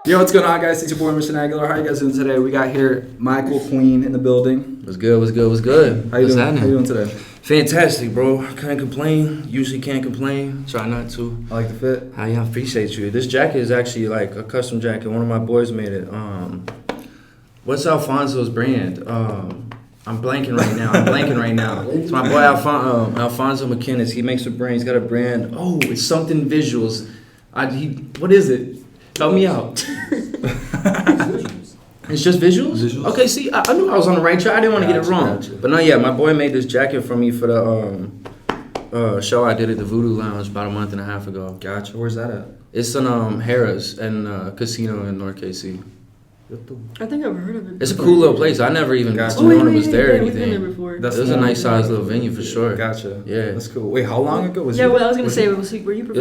Yo, what's going on, guys? It's your boy, Mr. Aguilar. How you guys doing today? We got here Michael Queen in the building. What's good? How you doing? Happening? How you doing today? Fantastic, bro. Can't complain. Usually can't complain. Try not to. I like the fit. I appreciate you. This jacket is actually like a custom jacket. One of my boys made it. What's Alfonso's brand? I'm blanking right now. It's my boy Alfonso McKinnis. He makes a brand. He's got a brand. Oh, it's something visuals. What is it? Help me out. It's just visuals? Okay, see, I knew I was on the right track. I didn't want to get it wrong. Gotcha. But no, yeah, my boy made this jacket for me for the show I did at the Voodoo Lounge about a month and a half ago. Gotcha. Where's that at? It's in Harrah's and casino in North KC. I think I've heard of it. It's a cool little place. I never even known it was there or anything. It was a nice sized little venue for sure. Gotcha. Yeah. That's cool. Wait, how long ago was it? Yeah, well, I was going to say, were you performing? It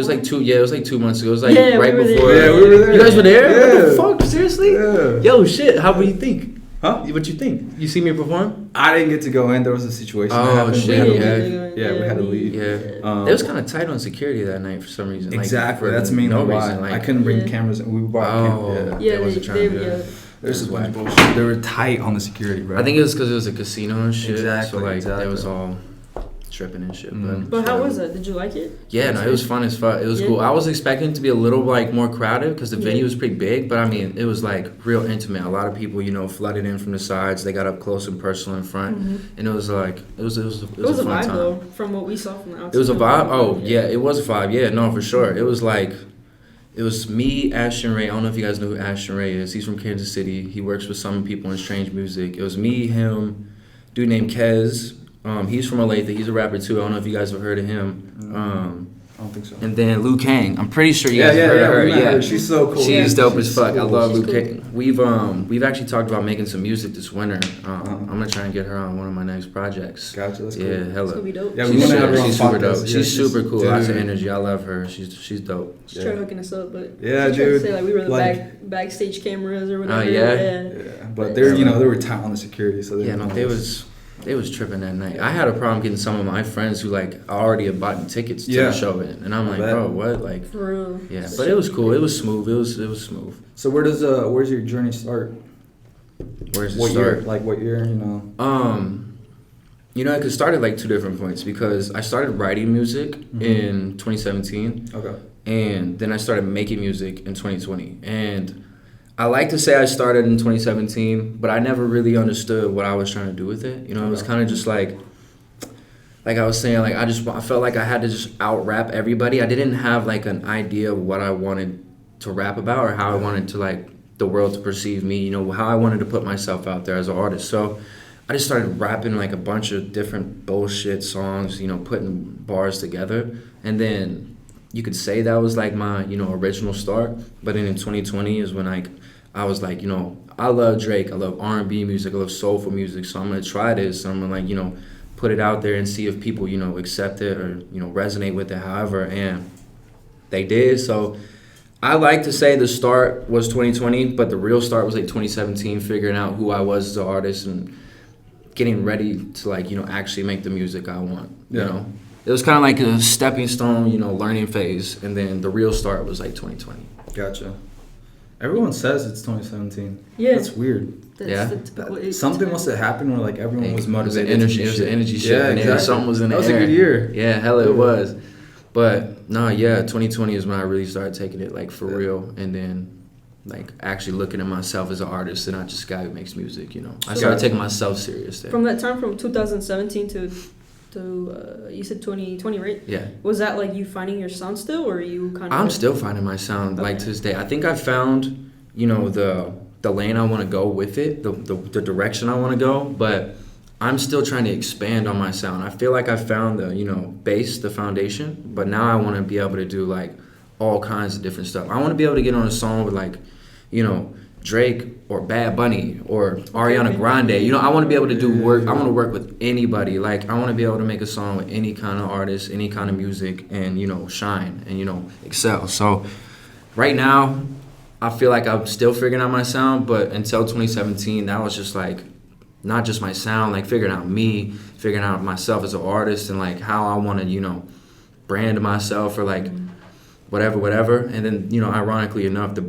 was like 2 months ago. It was like right we before. there. Yeah, we were there. You guys were there? Yeah. What the fuck? Seriously? Yeah. Yo, shit. How do you think? Huh? What you think? You see me perform? I didn't get to go in. There was a situation that Oh, happened. shit. We had to leave. Yeah. It was kind of tight on security that night for some reason. Exactly. Like, That's mainly no why. reason. Like, I couldn't bring cameras in. We brought cameras. Yeah, they wasn't trying to. There's this bunch of bullshit. They were tight on the security, bro. I think it was because it was a casino and shit. Exactly. So like exactly. they was all tripping and shit. But how was it? Did you like it? Yeah, no, it was fun as fuck. It was cool. I was expecting it to be a little like more crowded because the venue was pretty big, but I mean it was like real intimate. A lot of people, flooded in from the sides. They got up close and personal in front, and it was like it was a fun vibe time. though, from what we saw from the outside. It was a vibe. Oh yeah, it was a vibe. Yeah, no, for sure. It was like. It was me, Ashton Ray. I don't know if you guys know who Ashton Ray is. He's from Kansas City. He works with some people in Strange Music. It was me, him, dude named Kez. He's from Olathe. He's a rapper too. I don't know if you guys have heard of him. I don't think so. And then Liu Kang. I'm pretty sure you guys have heard of her. Yeah, she's so cool. She's dope as fuck. Cool. I love Liu Cool. Kang. We've actually talked about making some music this winter. I'm gonna try and get her on one of my next projects. Gotcha. That's cool. Yeah, It's hella. gonna be dope. Yeah, we want to have her on She's super podcast. dope. Yeah, She's super cool. Lots of dude. energy. I love her. She's dope. Just try hooking us up, but Yeah, just try to dude. say, like, we were the Like- backstage cameras or whatever. yeah? Yeah, but they were tight on the security, so Yeah, no, they was tripping that night. I had a problem getting some of my friends who like already had bought tickets to the show in, and I'm like, bro, what? Like, For real. yeah, but it was cool. It was smooth. It was smooth. So where's your journey start? Where's it What start? year? Like what year? It could start at like 2 different points because I started writing music in 2017. Okay. And then I started making music in 2020. And I like to say I started in 2017, but I never really understood what I was trying to do with it. It was kind of just like I was saying, like I felt like I had to just out rap everybody. I didn't have like an idea of what I wanted to rap about or how I wanted to like the world to perceive me, how I wanted to put myself out there as an artist. So I just started rapping like a bunch of different bullshit songs, putting bars together. And then you could say that was like my, original start. But then in 2020 is when I was like, I love Drake, I love R&B music, I love soulful music. So I'm gonna try this. I'm gonna put it out there and see if people, accept it or, resonate with it, however. And they did. So I like to say the start was 2020, but the real start was like 2017, figuring out who I was as an artist and getting ready to actually make the music I want, you know? It was kind of like a stepping stone, learning phase, and then the real start was like 2020. Gotcha. Everyone says it's 2017. Yeah. That's weird. That's the typical Something must have happened where like everyone was motivated. It was an energy shift. Yeah, exactly. Something was in the air. That was a good year. Yeah, hella it was. But no, 2020 is when I really started taking it like for real, and then like actually looking at myself as an artist and not just a guy who makes music. I started taking myself serious there. From that time, from 2017 to you said 2020, right? Yeah. Was that like you finding your sound still, or are you kind of? I'm still finding my sound like to this day. I think I found the lane I want to go with it, the direction I want to go, but I'm still trying to expand on my sound. I feel like I found the base, the foundation, but now I want to be able to do like all kinds of different stuff. I want to be able to get on a song with like Drake or Bad Bunny or Ariana Grande. I want to be able to do work. I want to work with anybody. Like I want to be able to make a song with any kind of artist, any kind of music, and shine and excel. So right now, I feel like I'm still figuring out my sound, but until 2017, that was just like not just my sound, like figuring out me, figuring out myself as an artist, and like how I want to brand myself or like whatever. And then, you know, ironically enough, the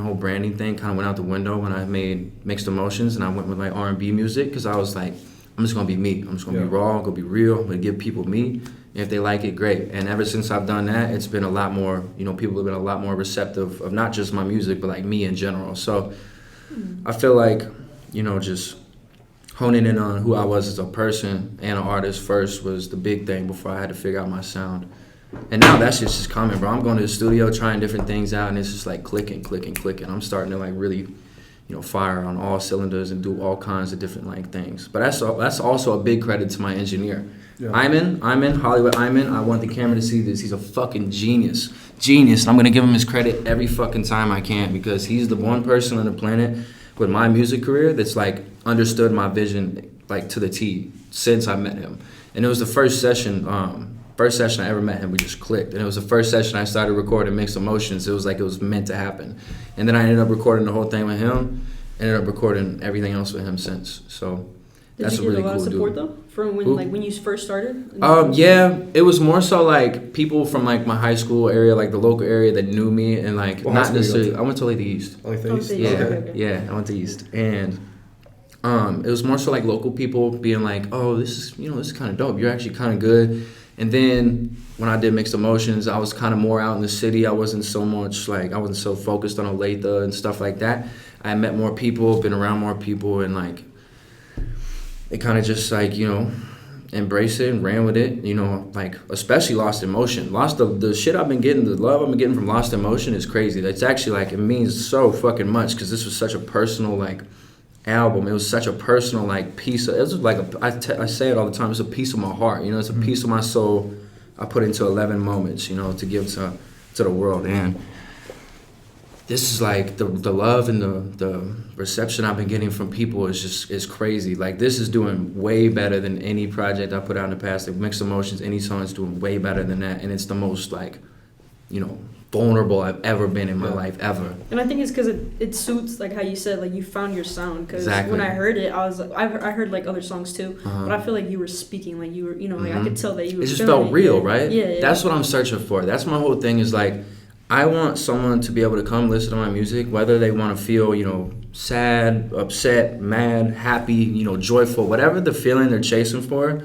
whole branding thing kind of went out the window when I made Mixed Emotions, and I went with like R&B music because I was like, I'm just gonna be me. I'm just gonna be raw. I'm gonna be real. I'm gonna give people me. And if they like it, great. And ever since I've done that, it's been a lot more. You know, people have been a lot more receptive of not just my music, but like me in general. So I feel like, you know, just honing in on who I was as a person and an artist first was the big thing before I had to figure out my sound. And now that's just coming, bro. I'm going to the studio, trying different things out, and it's just like clicking. I'm starting to like really, you know, fire on all cylinders and do all kinds of different like things. But that's also a big credit to my engineer. Yeah. Hollywood Iman. I want the camera to see this. He's a fucking genius. And I'm gonna give him his credit every fucking time I can, because he's the one person on the planet with my music career that's like understood my vision like to the T since I met him. And it was the first session I ever met him. We just clicked, and it was the first session I started recording Mixed Emotions. It was like it was meant to happen. And then I ended up recording the whole thing with him. Ended up recording everything else with him since. So that's a really cool dude. Did you get a lot of support though from when you first started? Yeah, it was more so like people from like my high school area, like the local area that knew me, and like not necessarily. I went to Lake East. Lake East. Yeah, okay. Yeah, I went to East, and it was more so like local people being like, "Oh, this is kind of dope. You're actually kind of good." And then when I did Mixed Emotions, I was kind of more out in the city. I wasn't so focused on Olathe and stuff like that. I met more people, been around more people, and like it kind of just like, you know, embraced it and ran with it. You know, like especially Lost in Motion. The shit I've been getting, the love I've been getting from Lost in Motion is crazy. That's actually like, it means so fucking much, because this was such a personal like album. It was such a personal like piece of, it was like I say it all the time, it's a piece of my heart, you know, it's a piece of my soul I put into 11 moments, you know, to give to the world. And this is like the love and the reception I've been getting from people is crazy. Like this is doing way better than any project I put out in the past. Like Mixed Emotions, any song is doing way better than that, and it's the most like, you know, vulnerable I've ever been in my life ever. And I think it's because it suits like how you said, like you found your sound. Because exactly. When I heard it, I was like, I heard like other songs too, but I feel like you were speaking, like you were, you know, like I could tell that you were. It just felt real, right? Yeah. That's what I'm searching for. That's my whole thing, is like, I want someone to be able to come listen to my music, whether they want to feel, you know, sad, upset, mad, happy, you know, joyful, whatever the feeling they're chasing for.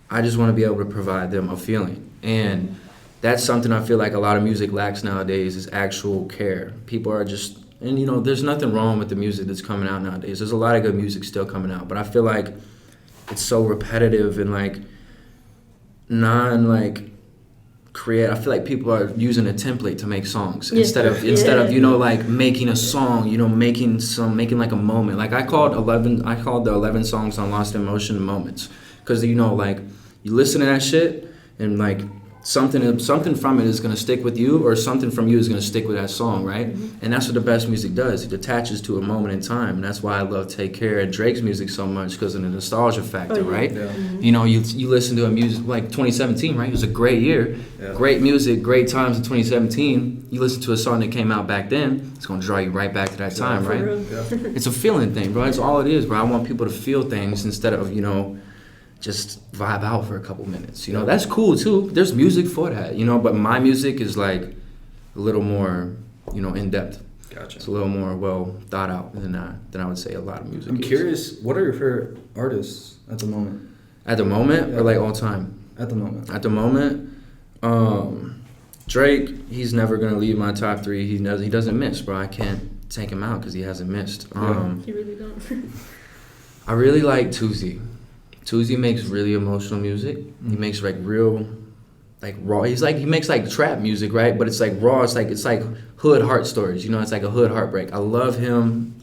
I just want to be able to provide them a feeling. And that's something I feel like a lot of music lacks nowadays, is actual care. People are just, and you know, there's nothing wrong with the music that's coming out nowadays. There's a lot of good music still coming out, but I feel like it's so repetitive and like create. I feel like people are using a template to make songs instead of you know, like making a song, you know, making like a moment. Like I called the 11 songs on Lost in Motion moments, because you know, like you listen to that shit and like something from it is going to stick with you, or something from you is going to stick with that song, right? And that's what the best music does. It attaches to a moment in time, and that's why I love Take Care and Drake's music so much, because of the nostalgia factor, right? Yeah. You know, you listen to a music like 2017, right? It was a great year, great music, great times in 2017. You listen to a song that came out back then, it's going to draw you right back to that time, right? It's a feeling thing, bro. It's all it is, bro. I want people to feel things instead of, you know, just vibe out for a couple minutes, you know. That's cool too. There's music for that, you know, but my music is like a little more, you know, in depth. Gotcha. It's a little more well thought out than I would say a lot of music. I'm curious, what are your favorite artists at the moment? At the moment, or like all time? At the moment. At the moment, Drake. He's never gonna leave my top 3. He doesn't miss, bro. I can't take him out because he hasn't missed. You really don't. I really like Tuzi. Tuzi makes really emotional music. He makes like real, like raw. He makes like trap music, right? But it's like raw. It's like hood heart stories. You know, it's like a hood heartbreak. I love him.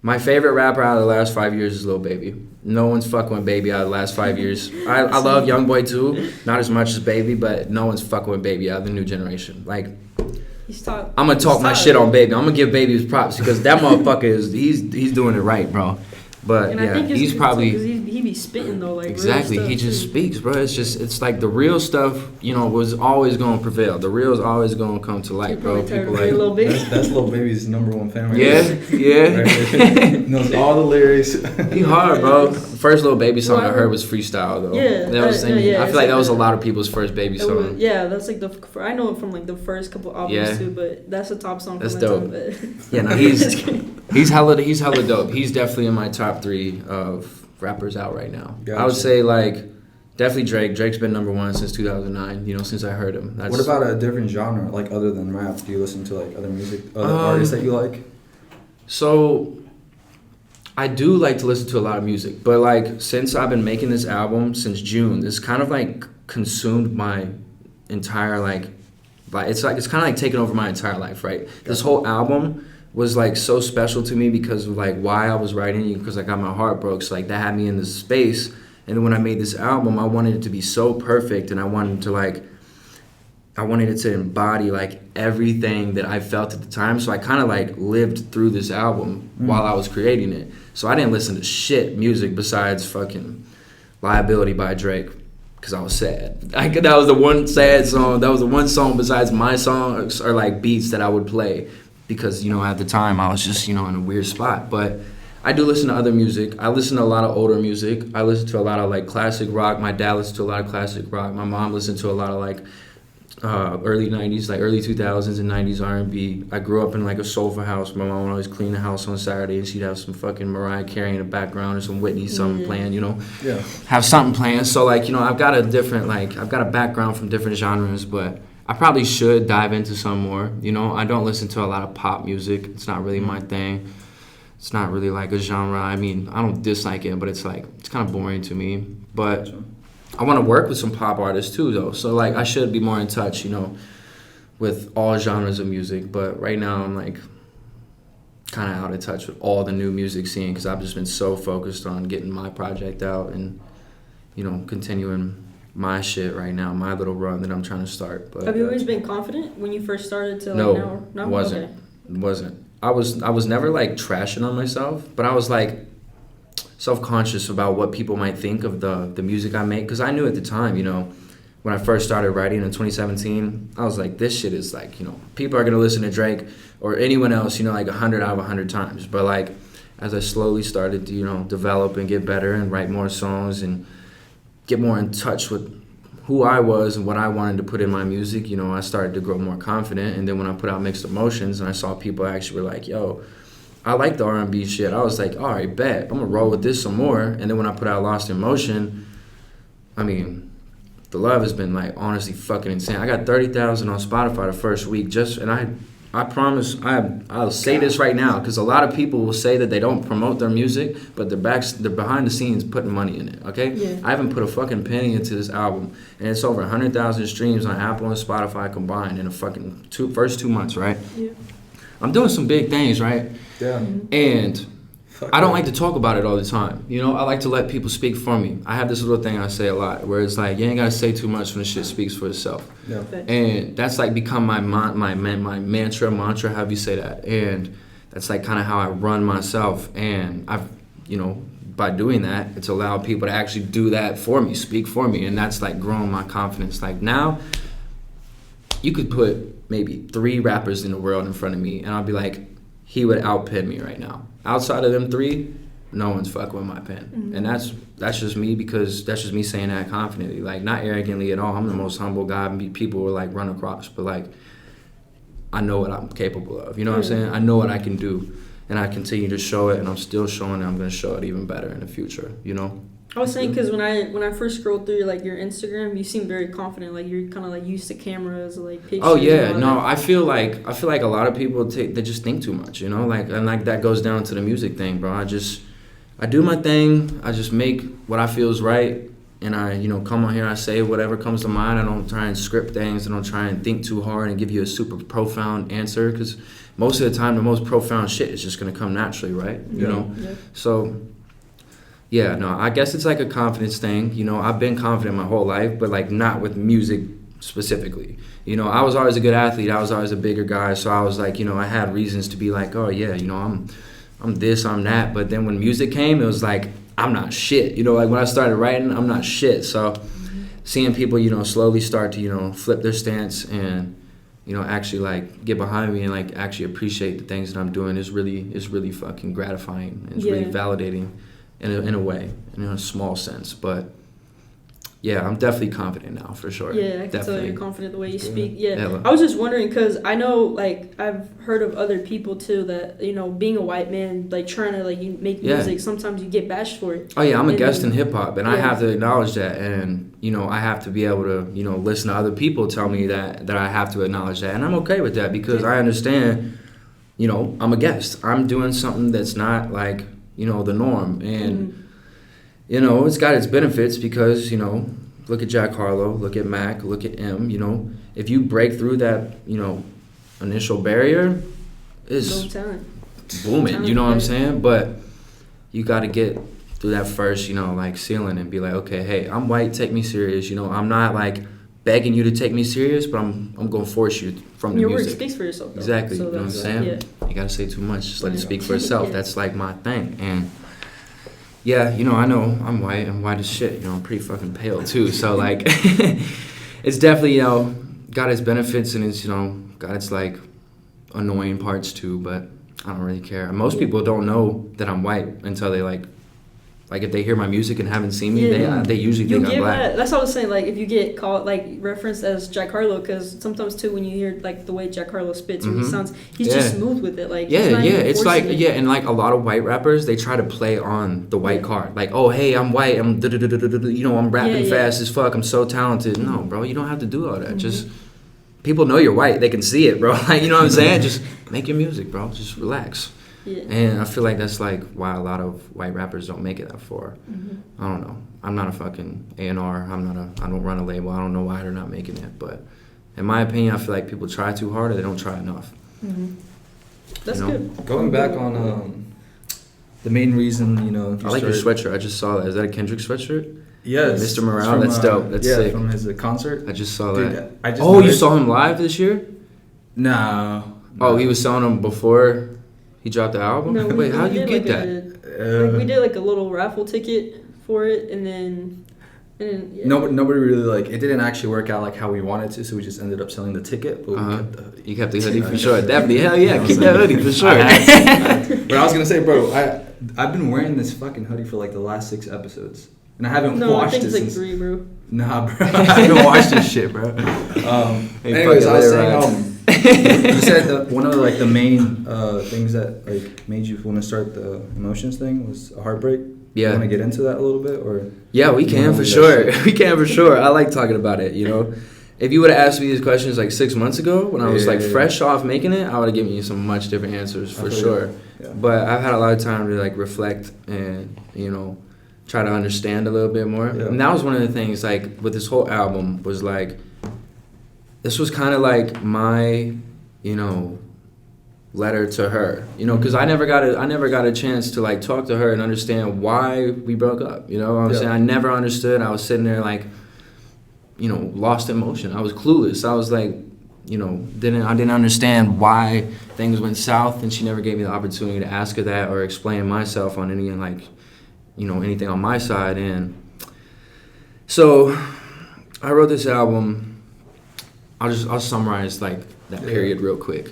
My favorite rapper out of the last 5 years is Lil Baby. No one's fucking with Baby out of the last 5 years. I love Youngboy too, not as much as Baby, but no one's fucking with Baby out of the new generation. Like, I'm gonna talk my shit on Baby. I'm gonna give Baby his props, because that motherfucker he's doing it right, bro. But and yeah, I think he's probably. He be be spitting though, like Exactly. real He stuff, just too. speaks, bro. It's like the real stuff, was always gonna prevail. The real's always gonna come to light, bro. You're People probably like, Lil Baby. That's Lil Baby's number one fan right yeah, there. yeah. Right there. Knows all the lyrics. He hard, bro. The first Lil Baby song I Well, heard was freestyle though. Yeah, That was, I feel like that was a lot of people's first Baby It was, song. yeah, that's like I know it from like the first couple albums Yeah. too, but that's a top song. That's from that dope. time, but Yeah, no, he's hella dope. He's definitely in my top 3 of rappers out right now. I would Gotcha. say like definitely Drake. Drake's been number 1 since 2009. Since I heard him. What about a different genre, like other than rap? Do you listen to like other music, other Um, artists that you like? So I do like to listen to a lot of music, but like since I've been making this album since June, it's kind of like consumed my entire like it's kind of like taken over my entire life, right? This whole album was like so special to me because of like why I was writing it, because I got my heart broke, so like that had me in this space. And then when I made this album, I wanted it to be so perfect, and I wanted it to embody like everything that I felt at the time. So I kind of like lived through this album while I was creating it. So I didn't listen to shit music besides fucking Liability by Drake, because I was sad. That was the one sad song. That was the one song besides my songs or like beats that I would play, because at the time I was just in a weird spot. But I do listen to other music. I listen to a lot of older music. I listen to a lot of like classic rock. My dad listened to a lot of classic rock. My mom listened to a lot of like early 90s, like early 2000s and 90s R&B. I grew up in like a soulful house. My mom would always clean the house on Saturday, and she'd have some fucking Mariah Carey in the background or some Whitney something playing, Yeah. have something playing. So like, I've got a background from different genres, but I probably should dive into some more. I don't listen to a lot of pop music. It's not really my thing. It's not really like a genre. I mean, I don't dislike it, but it's kind of boring to me. But I want to work with some pop artists too, though. So like, I should be more in touch, with all genres of music. But right now, I'm like kind of out of touch with all the new music scene, because I've just been so focused on getting my project out and continuing my shit right now, my little run that I'm trying to start. But have you always been confident when you first started to like no, now? No, wasn't. Okay. Wasn't. I was never like trashing on myself, but I was like self-conscious about what people might think of the music I make, because I knew at the time, when I first started writing in 2017, I was like, this shit is like, people are gonna listen to Drake or anyone else, like 100 out of 100 times. But like, as I slowly started to, develop and get better and write more songs and get more in touch with who I was and what I wanted to put in my music, I started to grow more confident. And then when I put out Mixed Emotions and I saw people actually were like, yo, I like the R&B shit, I was like, all right, bet, I'm gonna roll with this some more. And then when I put out Lost in Motion, I mean, the love has been like honestly fucking insane. I got 30,000 on Spotify the first week, and I promise, I'll say this right now, because a lot of people will say that they don't promote their music, but they're behind the scenes putting money in it, okay? Yeah. I haven't put a fucking penny into this album, and it's over 100,000 streams on Apple and Spotify combined in the fucking first 2 months, right? Yeah. I'm doing some big things, right? Yeah. And Fuck I don't yeah. like to talk about it all the time. I like to let people speak for me. I have this little thing I say a lot, where it's like, you ain't gotta say too much when the shit speaks for itself. Yeah. And that's like become my mantra, however you say that. And that's like kind of how I run myself. And I've, by doing that, it's allowed people to actually do that for me, speak for me. And that's like grown my confidence. Like now, you could put maybe 3 rappers in the world in front of me, and I'll be like, he would outpen me right now. Outside of them 3, no one's fucking with my pen. Mm-hmm. And that's just me, because that's just me saying that confidently. Like, not arrogantly at all. I'm the most humble guy people will like run across. But like, I know what I'm capable of. You know what I'm saying? I know what I can do. And I continue to show it, and I'm still showing it. I'm going to show it even better in the future, I was saying, because when I first scrolled through like your Instagram, you seem very confident. Like you're kind of like used to cameras, like pictures. Oh yeah, and all no, that. I feel like a lot of people they just think too much, like that goes down to the music thing, bro. I do my thing. I just make what I feel is right, and I come on here, I say whatever comes to mind. I don't try and script things. I don't try and think too hard and give you a super profound answer, because most of the time the most profound shit is just gonna come naturally, right? Yeah. So. Yeah, no, I guess it's like a confidence thing. I've been confident my whole life, but like not with music specifically. I was always a good athlete. I was always a bigger guy, so I was like, I had reasons to be like, oh yeah, I'm this, I'm that. But then when music came, it was like I'm not shit. You know, like when I started writing, I'm not shit. So seeing people, you know, slowly start to, you know, flip their stance and, you know, actually like get behind me and like actually appreciate the things that I'm doing is really fucking gratifying. It's really validating in a way, in a small sense. But yeah, I'm definitely confident now, for sure. Yeah, I can tell you're confident the way you speak. Yeah, I was just wondering because I know, like, I've heard of other people too that, you know, being a white man, like trying to like make music, sometimes you get bashed for it. Oh yeah, I'm a guest in hip hop, and I have to acknowledge that, and you know, I have to be able to, you know, listen to other people tell me that I have to acknowledge that, and I'm okay with that because I understand, you know, I'm a guest. I'm doing something that's not like, you know, the norm, and. You know, it's got its benefits because, you know, look at Jack Harlow, look at Mac, look at M, you know. If you break through that, you know, initial barrier, it's booming, you know what I'm saying? But you got to get through that first, you know, like ceiling and be like, okay, hey, I'm white, take me serious. You know, I'm not like begging you to take me serious, but I'm going to force you from the Your music. work speaks for yourself, though. Exactly, you know what I'm saying? Yeah. You got to say too much, just let it speak for itself. That's like my thing. And yeah, you know, I know I'm white. I'm white as shit. You know, I'm pretty fucking pale too. So like, it's definitely, you know, got its benefits and it's, you know, got its like annoying parts too. But I don't really care. Most people don't know that I'm white until they like if they hear my music and haven't seen me, they usually think I'm black. That's what I was saying. Like, if you get called, like, referenced as Jack Harlow, because sometimes, too, when you hear, like, the way Jack Harlow spits, or he sounds, he's just smooth with it. Like, it's like, and, like, a lot of white rappers, they try to play on the white card. Like, oh, hey, I'm white, I'm, you know, I'm rapping fast as fuck, I'm so talented. No, bro, you don't have to do all that. Just, people know you're white, they can see it, bro. Like, you know what I'm saying? Just make your music, bro. Just relax. Yeah. And I feel like that's like why a lot of white rappers don't make it that far. I don't know. I'm not a fucking A&R. I don't run a label. I don't know why they're not making it. But in my opinion, I feel like people try too hard or they don't try enough. That's good. Going back on the main reason, you know. I like your sweatshirt. I just saw that. Is that a Kendrick sweatshirt? Yes. Mr. Morale? That's dope. That's sick. From his concert. I just saw that. You saw him live this year? No. Oh, he was selling them before he dropped the album? No, wait, how'd you get that? We did like a little raffle ticket for it, and then nobody really like it. Didn't actually work out like how we wanted to, so we just ended up selling the ticket. But you kept the hoodie for sure. Definitely, hell yeah, keep that hoodie for sure. But I was gonna say, bro, I've been wearing this fucking hoodie for like the last 6 episodes, and I haven't washed it since. 3, bro. Nah, bro, I haven't washed this shit, bro. Anyways, I was saying, you said that one of like the main things that like made you want to start the emotions thing was a heartbreak. Yeah. You want to get into that a little bit, or? Yeah, we can for sure. We can for sure. I like talking about it. You know, if you would have asked me these questions like 6 months ago when I was fresh off making it, I would have given you some much different answers for sure. Yeah. But I've had a lot of time to like reflect and, you know, try to understand a little bit more. Yeah. And that was one of the things like with this whole album was like, this was kind of like my, you know, letter to her, you know, because I never got a chance to like talk to her and understand why we broke up. You know what I'm saying? I never understood. I was sitting there like, you know, lost in motion. I was clueless. I was like, you know, didn't understand why things went south, and she never gave me the opportunity to ask her that or explain myself on any like, you know, anything on my side. And so I wrote this album. I'll summarize like that period real quick.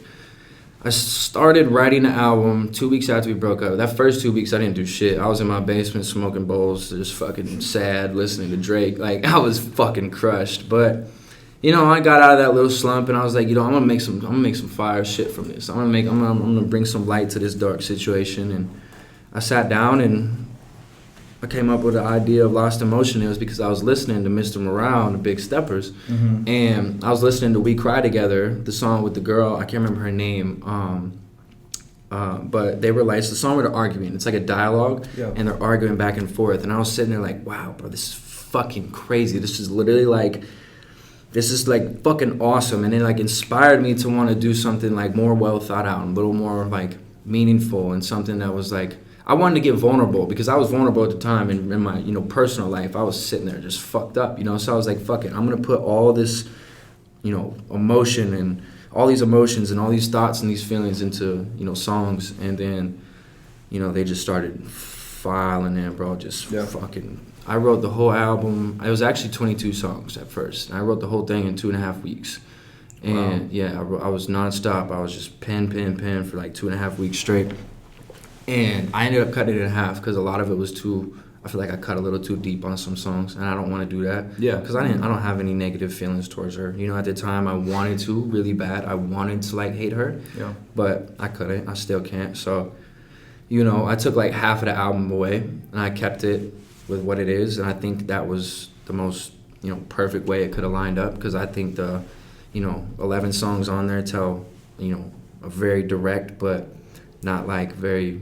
I started writing the album 2 weeks after we broke up. That first 2 weeks I didn't do shit. I was in my basement smoking bowls, just fucking sad, listening to Drake. Like I was fucking crushed. But you know, I got out of that little slump and I was like, you know, I'm gonna make some fire shit from this. I'm gonna bring some light to this dark situation. And I sat down and I came up with the idea of Lost Emotion. It was because I was listening to Mr. Morale and the Big Steppers, and I was listening to We Cry Together, the song with the girl, I can't remember her name, but they were like, it's the song where they're arguing. It's like a dialogue, and they're arguing back and forth, and I was sitting there like, wow, bro, this is fucking crazy. This is literally like, this is like fucking awesome, and it like inspired me to want to do something like more well thought out, and a little more like meaningful, and something that was like, I wanted to get vulnerable because I was vulnerable at the time in my, you know, personal life. I was sitting there just fucked up, you know. So I was like, fuck it. I'm going to put all this, you know, emotion and all these emotions and all these thoughts and these feelings into, you know, songs. And then, you know, they just started filing in, bro. Just fucking. I wrote the whole album. It was actually 22 songs at first. I wrote the whole thing in 2.5 weeks. And I was nonstop. I was just pen for like 2.5 weeks straight. And I ended up cutting it in half because a lot of it was too. I feel like I cut a little too deep on some songs, and I don't want to do that. Yeah. Because I don't have any negative feelings towards her. You know, at the time I wanted to really bad. I wanted to like hate her. Yeah. But I couldn't. I still can't. So, you know, I took like half of the album away, and I kept it with what it is, and I think that was the most, you know, perfect way it could have lined up, because I think the, you know, 11 songs on there tell, you know, a very direct but not like very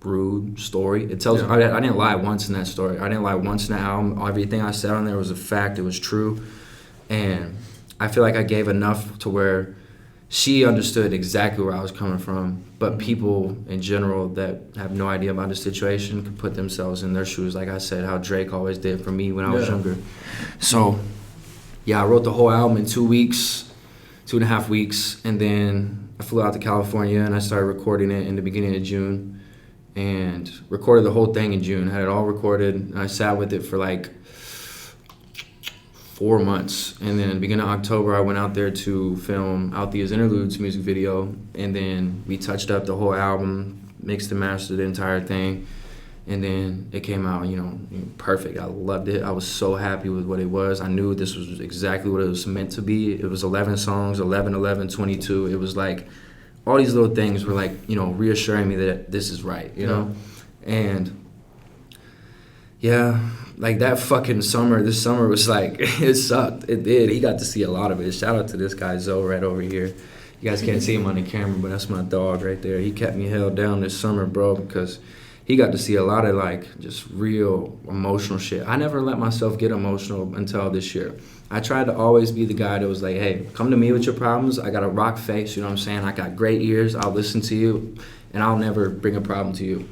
rude story. It tells. I didn't lie once in that story. I didn't lie once in the album. Everything I said on there was a fact. It was true, and I feel like I gave enough to where she understood exactly where I was coming from. But people in general that have no idea about the situation could put themselves in their shoes. Like I said, how Drake always did for me when I was younger. So, yeah, I wrote the whole album in 2 weeks, 2.5 weeks, and then I flew out to California and I started recording it in the beginning of June. And recorded the whole thing in June. Had it all recorded. And I sat with it for like 4 months. And then at the beginning of October, I went out there to film Althea's Interludes music video. And then we touched up the whole album, mixed and mastered the entire thing. And then it came out, you know, perfect. I loved it. I was so happy with what it was. I knew this was exactly what it was meant to be. It was 11 songs, 11, 11, 22. It was like, all these little things were like, you know, reassuring me that this is right, you know? And yeah, like that fucking summer, this summer was like, it sucked. It did. He got to see a lot of it. Shout out to this guy, Zoe, right over here. You guys can't see him on the camera, but that's my dog right there. He kept me held down this summer, bro, because he got to see a lot of like just real emotional shit. I never let myself get emotional until this year. I tried to always be the guy that was like, hey, come to me with your problems. I got a rock face, you know what I'm saying? I got great ears. I'll listen to you, and I'll never bring a problem to you.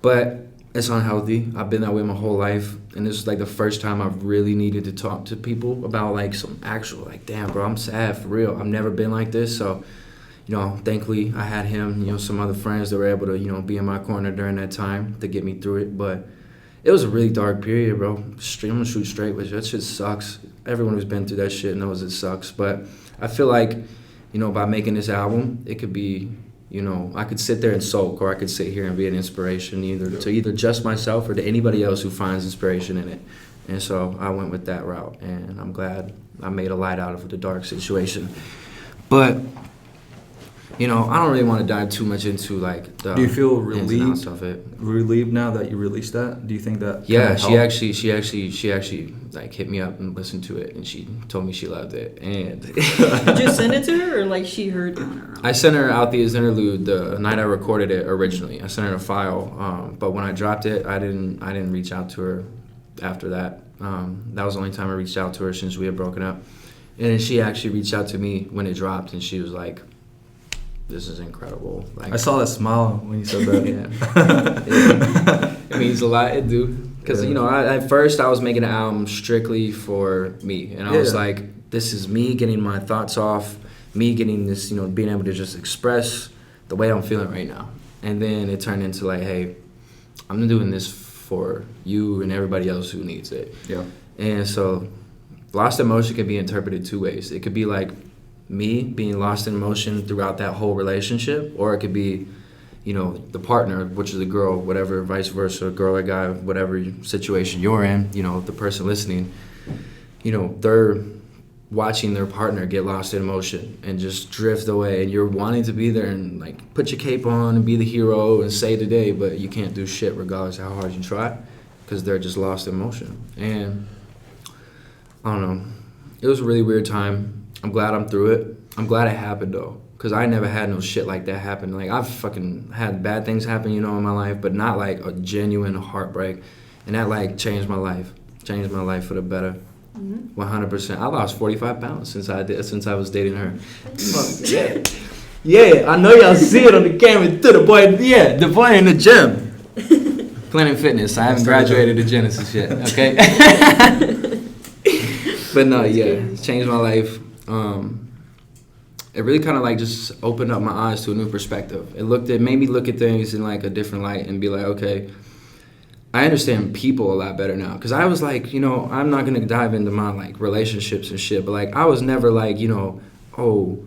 But it's unhealthy. I've been that way my whole life, and this is like the first time I've really needed to talk to people about like some actual, like, damn, bro, I'm sad for real. I've never been like this, so, you know, thankfully I had him, you know, some other friends that were able to, you know, be in my corner during that time to get me through it. But it was a really dark period, bro. I'm gonna shoot straight with you. That shit sucks. Everyone who's been through that shit knows it sucks. But I feel like, you know, by making this album, it could be, you know, I could sit there and sulk, or I could sit here and be an inspiration to either just myself or to anybody else who finds inspiration in it. And so I went with that route, and I'm glad I made a light out of the dark situation. But, you know, I don't really want to dive too much into like the. Do you feel relieved of it? Relieved now that you released that? Do you think that? Yeah, she actually like hit me up and listened to it, and she told me she loved it. And did you send it to her, or like she heard it on her own? I sent her Althea's Interlude the night I recorded it originally. I sent her a file, but when I dropped it, I didn't reach out to her after that. That was the only time I reached out to her since we had broken up. And then she actually reached out to me when it dropped, and she was like, this is incredible. Like, I saw that smile when you said that. Yeah. It means a lot, it do. Because, you know, at first I was making an album strictly for me. And I was like, this is me getting my thoughts off, me getting this, you know, being able to just express the way I'm feeling right now. And then it turned into like, hey, I'm doing this for you and everybody else who needs it. Yeah. And so Lost in Motion can be interpreted two ways. It could be like me being lost in emotion throughout that whole relationship, or it could be, you know, the partner, which is a girl, whatever, vice versa, girl or guy, whatever situation you're in, you know, the person listening, you know, they're watching their partner get lost in emotion and just drift away, and you're wanting to be there and like put your cape on and be the hero and save the day, but you can't do shit regardless of how hard you try, because they're just lost in emotion. And I don't know, it was a really weird time. I'm glad I'm through it. I'm glad it happened though, because I never had no shit like that happen. Like, I've fucking had bad things happen, you know, in my life, but not like a genuine heartbreak. And that like changed my life for the better. 100%. I lost 45 pounds since I was dating her. Yeah, I know y'all see it on the camera too. The boy in the gym. Planet Fitness. I haven't graduated to Genesis yet, okay? But no, yeah, it changed my life. It really kind of like just opened up my eyes to a new perspective. It made me look at things in like a different light and be like, okay, I understand people a lot better now. Because I was like, you know, I'm not going to dive into my, like, relationships and shit. But, like, I was never like, you know, oh,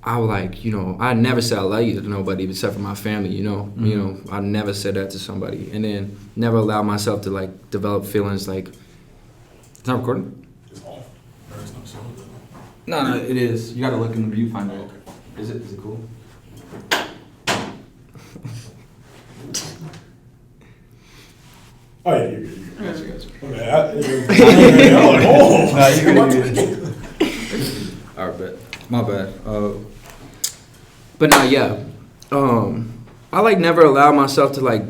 I would like, you know, I never said I love you to nobody except for my family, you know. Mm-hmm. You know, I never said that to somebody. And then never allowed myself to, like, develop feelings like... It's not recording? It's off. There's no sound. No, it is. You got to look in the viewfinder. Okay. Is it cool? Oh, yeah, you're good. Gotcha. Okay, I'm like, oh! No, you're good. All right, bet. My bad. But no, yeah. I, like, never allowed myself to, like,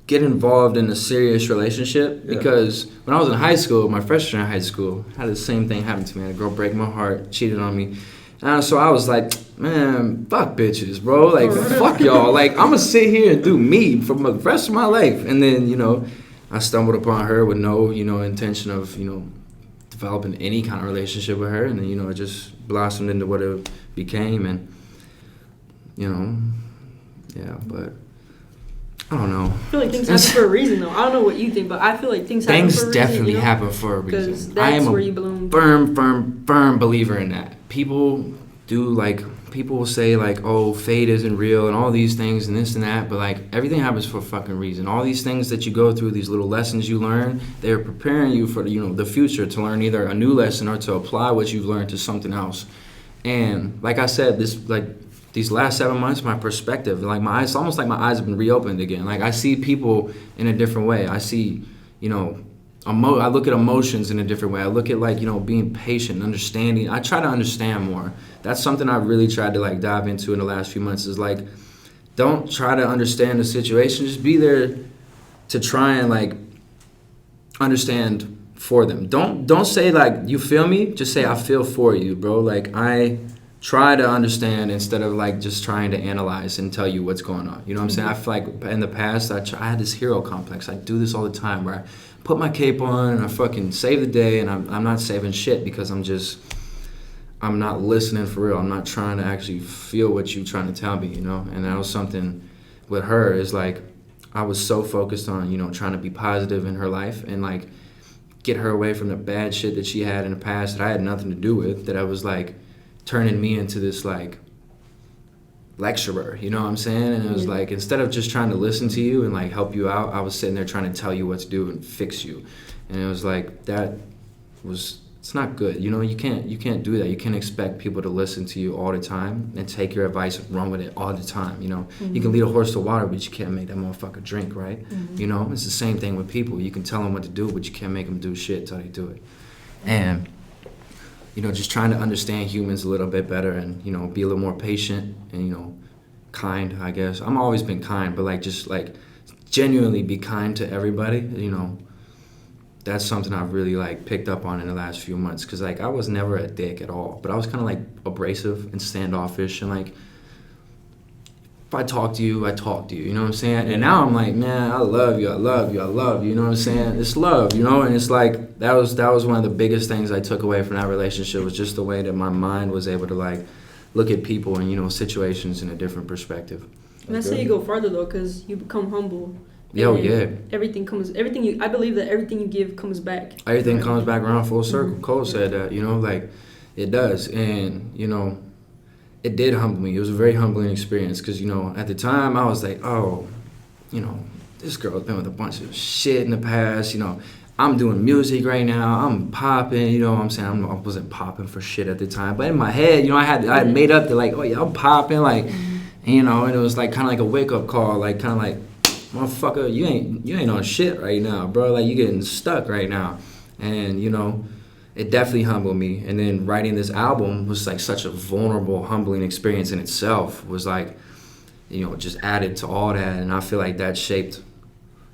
get involved in a serious relationship because when I was in high school, my freshman year in high school, I had the same thing happen to me. I had a girl break my heart, cheated on me. So I was like, man, fuck bitches, bro. Like, fuck y'all. Like, I'm going to sit here and do me for the rest of my life. And then, you know, I stumbled upon her with no, you know, intention of, you know, developing any kind of relationship with her. And then, you know, it just blossomed into what it became. And, you know, yeah, but I don't know. I feel like things happen for a reason, though. I don't know what you think, but I feel like things happen for a reason. Things definitely happen for a reason. Because that's where you bloom. Firm believer in that. People will say, like, oh, fate isn't real and all these things and this and that, but, like, everything happens for a fucking reason. All these things that you go through, these little lessons you learn, they're preparing you for, you know, the future to learn either a new lesson or to apply what you've learned to something else. And like I said, these last 7 months, my perspective, like, my eyes, almost like my eyes have been reopened again. Like, I see people in a different way. I see, you know, I look at emotions in a different way. I look at, like, you know, being patient, understanding. I try to understand more. That's something I've really tried to, like, dive into in the last few months is, like, don't try to understand the situation. Just be there to try and, like, understand for them. Don't say, like, you feel me? Just say, I feel for you, bro. Like, I try to understand instead of, like, just trying to analyze and tell you what's going on. You know what I'm saying? I feel like in the past, I had this hero complex. I do this all the time where I put my cape on and I fucking save the day, and I'm not saving shit because I'm not listening for real. I'm not trying to actually feel what you're trying to tell me, you know? And that was something with her is, like, I was so focused on, you know, trying to be positive in her life and, like, get her away from the bad shit that she had in the past that I had nothing to do with, that I was, like, turning me into this, like, lecturer, you know what I'm saying? And it was like, instead of just trying to listen to you and, like, help you out, I was sitting there trying to tell you what to do and fix you. And it was like, it's not good. You know, you can't do that. You can't expect people to listen to you all the time and take your advice and run with it all the time, you know? Mm-hmm. You can lead a horse to water, but you can't make that motherfucker drink, right? Mm-hmm. You know, it's the same thing with people. You can tell them what to do, but you can't make them do shit until they do it. And, you know, just trying to understand humans a little bit better and, you know, be a little more patient and, you know, kind, I guess. I've always been kind, but, like, just, like, genuinely be kind to everybody, you know. That's something I've really, like, picked up on in the last few months. Because, like, I was never a dick at all. But I was kind of, like, abrasive and standoffish. And, like, if I talk to you, I talk to you. You know what I'm saying? And now I'm like, man, I love you. I love you. I love you. You know what I'm saying? It's love, you know? And it's like, that was one of the biggest things I took away from that relationship was just the way that my mind was able to, like, look at people and, you know, situations in a different perspective. And I say you go farther, though, because you become humble. Yo, yeah. I believe that everything you give comes back. Everything comes back around full circle. Mm-hmm. Cole said that, you know, like, it does. And, you know, it did humble me. It was a very humbling experience because, you know, at the time I was like, oh, you know, this girl's been with a bunch of shit in the past, you know. I'm doing music right now. I'm popping, you know what I'm saying? I wasn't popping for shit at the time. But in my head, you know, I had made up the, like, oh, yeah, I'm popping, like, you know, and it was, like, kind of like a wake-up call, like, kind of like, motherfucker, you ain't on shit right now, bro. Like, you getting stuck right now. And, you know, it definitely humbled me. And then writing this album was, like, such a vulnerable, humbling experience in itself. Was, like, you know, just added to all that. And I feel like that shaped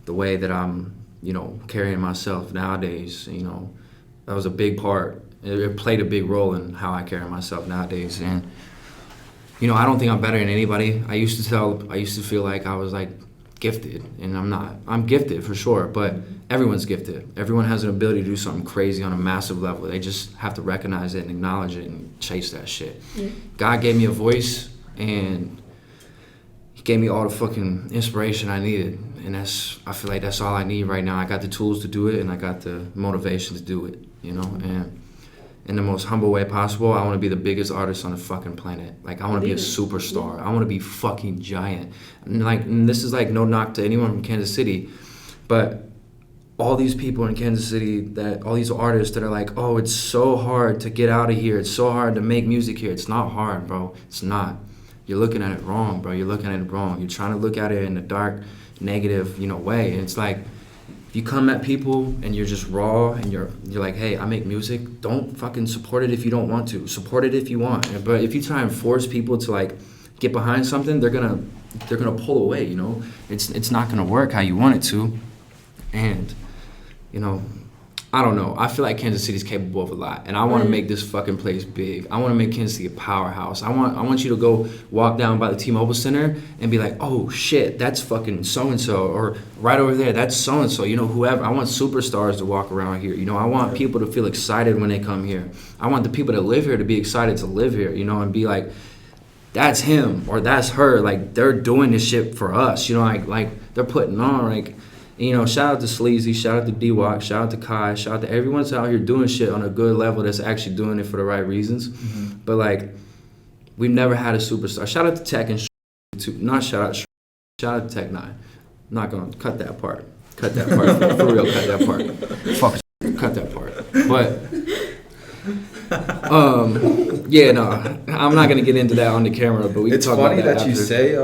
the way that I'm, you know, carrying myself nowadays. You know, that was a big part. It played a big role in how I carry myself nowadays. And, you know, I don't think I'm better than anybody. I used to feel like I was, like, gifted, and I'm not. I'm gifted for sure, but everyone's gifted. Everyone has an ability to do something crazy on a massive level. They just have to recognize it and acknowledge it and chase that shit. Yeah. God gave me a voice, and gave me all the fucking inspiration I needed. And I feel like that's all I need right now. I got the tools to do it, and I got the motivation to do it, you know? And in the most humble way possible, I want to be the biggest artist on the fucking planet. Like, I want to be a superstar. I want to be fucking giant. And this is like no knock to anyone from Kansas City, but all these people in Kansas City, all these artists that are like, oh, it's so hard to get out of here. It's so hard to make music here. It's not hard, bro. It's not. You're looking at it wrong, bro. You're looking at it wrong. You're trying to look at it in a dark, negative, way. And it's like, if you come at people and you're just raw and you're like, hey, I make music, don't fucking support it if you don't want to. Support it if you want. But if you try and force people to like get behind something, they're gonna pull away, It's not gonna work how you want it to. And I don't know. I feel like Kansas City's capable of a lot, and I want to make this fucking place big. I want to make Kansas City a powerhouse. I want you to go walk down by the T-Mobile Center and be like, oh shit, that's fucking so and so, or right over there, that's so and so. Whoever. I want superstars to walk around here. I want people to feel excited when they come here. I want the people that live here to be excited to live here. And be like, that's him or that's her. Like, they're doing this shit for us. Like they're putting on like. Shout out to Sleazy, shout out to D-Walk, shout out to Kai, shout out to everyone that's out here doing shit on a good level that's actually doing it for the right reasons. Mm-hmm. But, like, we've never had a superstar. Shout out to Tech and not shout out to Tech 9. I'm not going to cut that part. Cut that part. For real, cut that part. Fuck, cut that part. But, yeah, no, I'm not going to get into that on the camera, but we can talk about that. It's funny that after. you say,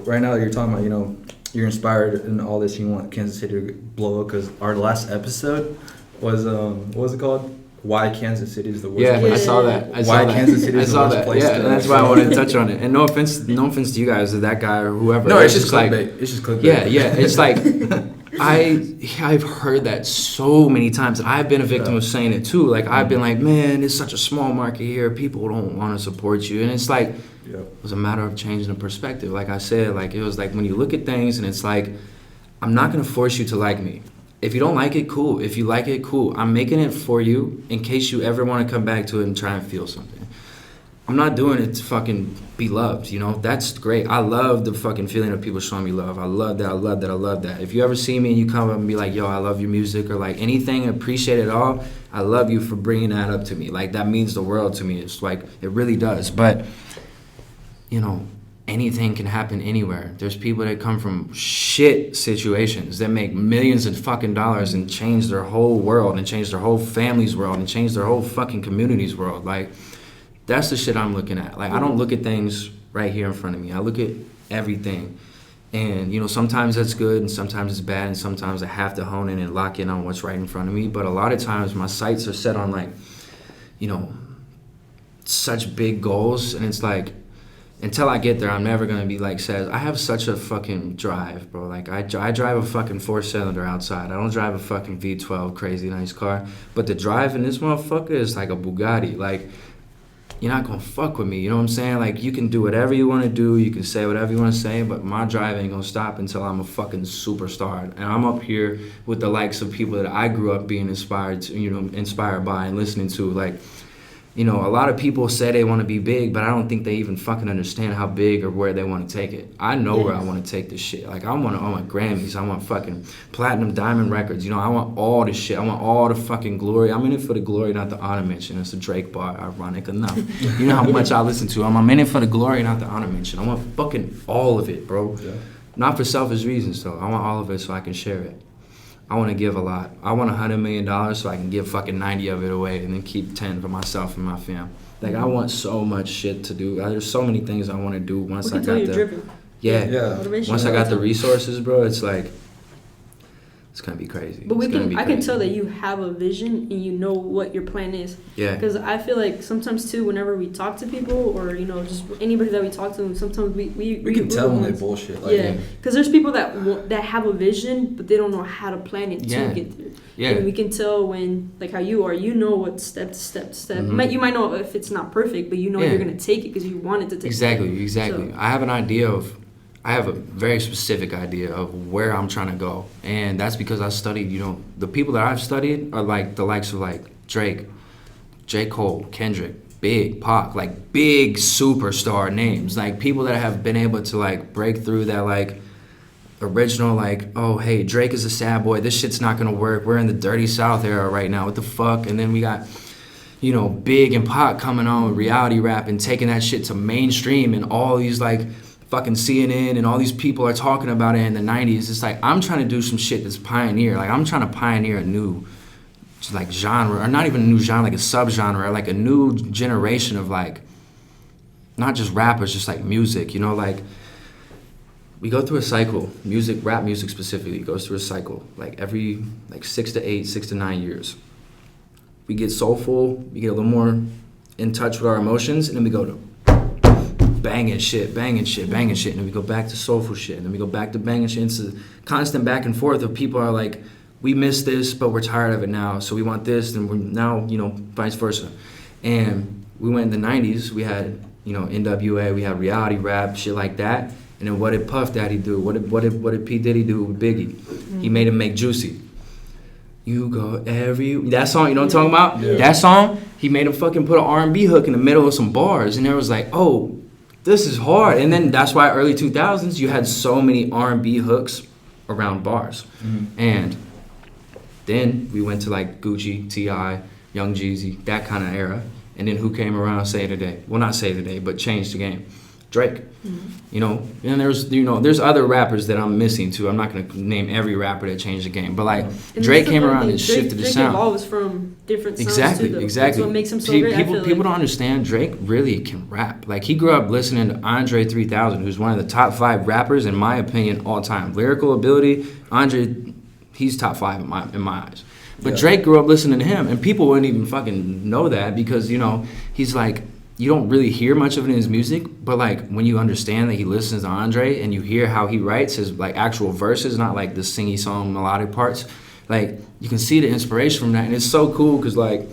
right now you're talking about, you're inspired in all this. You want Kansas City to blow up because our last episode was what was it called? Why Kansas City is the worst place. I saw that. Kansas City is the worst place. Yeah, and that's why I wanted to touch on it. And no offense to you guys or that guy or whoever. No, it's just like it's just clickbait. Yeah. It's like I've heard that so many times, and I've been a victim of saying it too. Like, I've been like, man, it's such a small market here. People don't want to support you, and it's like. Yep. It was a matter of changing the perspective. Like I said, like it was like when you look at things and it's like, I'm not going to force you to like me. If you don't like it, cool. If you like it, cool. I'm making it for you in case you ever want to come back to it and try and feel something. I'm not doing it to fucking be loved, That's great. I love the fucking feeling of people showing me love. I love that. If you ever see me and you come up and be like, yo, I love your music or like anything, appreciate it all, I love you for bringing that up to me. Like, that means the world to me. It's like, it really does. But anything can happen anywhere. There's people that come from shit situations that make millions of fucking dollars and change their whole world and change their whole family's world and change their whole fucking community's world. Like, that's the shit I'm looking at. Like, I don't look at things right here in front of me. I look at everything. And, sometimes that's good and sometimes it's bad and sometimes I have to hone in and lock in on what's right in front of me. But a lot of times my sights are set on, like, such big goals, and it's like, until I get there, I'm never going to be like says. I have such a fucking drive, bro. Like, I drive a fucking 4-cylinder outside. I don't drive a fucking V12 crazy nice car. But the drive in this motherfucker is like a Bugatti. Like, you're not going to fuck with me. You know what I'm saying? Like, you can do whatever you want to do. You can say whatever you want to say. But my drive ain't going to stop until I'm a fucking superstar. And I'm up here with the likes of people that I grew up being inspired by and listening to. Like, a lot of people say they want to be big, but I don't think they even fucking understand how big or where they want to take it. I know where I want to take this shit. Like, I want Grammys. I want fucking platinum diamond records. I want all this shit. I want all the fucking glory. I'm in it for the glory, not the honor mention. It's a Drake bar, ironic enough. You know how much I listen to him. I'm in it for the glory, not the honor mention. I want fucking all of it, bro. Yeah. Not for selfish reasons, though. I want all of it so I can share it. I want to give a lot. I want $100 million so I can give fucking 90 of it away and then keep 10 for myself and my fam. Like, I want so much shit to do. There's so many things I want to do once I got the... Yeah. Once I got the resources, bro, it's like... It's going to be crazy. But I can tell that you have a vision and you know what your plan is. Yeah. Because I feel like sometimes, too, whenever we talk to people or, just anybody that we talk to, sometimes we can tell when they bullshit. Like, yeah. Because there's people that have a vision, but they don't know how to plan it to get there. Yeah. And we can tell when, like how you are, what step to step. Mm-hmm. You might know if it's not perfect, but you're going to take it because you want it to take Exactly. So, I have a very specific idea of where I'm trying to go. And that's because I studied, the people that I've studied are like the likes of like Drake, J. Cole, Kendrick, big Pac, like big superstar names, like people that have been able to like break through that like original like, oh hey, Drake is a sad boy, this shit's not gonna work, we're in the dirty South era right now, what the fuck? And then we got, you know, Big and Pac coming on with reality rap and taking that shit to mainstream, and all these like fucking CNN and all these people are talking about it in the 90s. It's like, I'm trying to do some shit that's pioneer. Like, I'm trying to pioneer a new like genre, or not even a new genre, like a subgenre, like a new generation of like, not just rappers, just like music, you know, like we go through a cycle, rap music specifically goes through a cycle, like every like 6 to 9 years. We get soulful, we get a little more in touch with our emotions, and then we go to banging shit, and then we go back to soulful shit, and then we go back to banging shit. It's a constant back and forth of people are like, we miss this, but we're tired of it now, so we want this, and we're now, you know, vice versa. And we went in the 90s, we had, you know, NWA, we had reality rap, shit like that. And then what did Puff Daddy do? What did P. Diddy do with Biggie? He made him make Juicy. You go that song, you know what I'm talking about? Yeah. That song, he made him fucking put an R&B hook in the middle of some bars, and there was like, oh, this is hard. And then that's why early 2000s, you had so many R&B hooks around bars. And then we went to like Gucci, T.I., Young Jeezy, that kind of era. And then who came around Say Today? Well, not Say Today, but changed the game. Drake. You know, and there's other rappers that I'm missing too. I'm not gonna name every rapper that changed the game, but like Drake came around and shifted the sound. Drake evolves from different sounds exactly. That's what makes him so great. People don't understand Drake really can rap. Like he grew up listening to Andre 3000, who's one of the top 5 rappers in my opinion all time. Lyrical ability, Andre, he's top 5 in my eyes. But Drake grew up listening to him, and people wouldn't even fucking know that because, you know, he's like, you don't really hear much of it in his music, but like when you understand that he listens to Andre and you hear how he writes his like actual verses, not like the singy song melodic parts, like you can see the inspiration from that. And it's so cool because like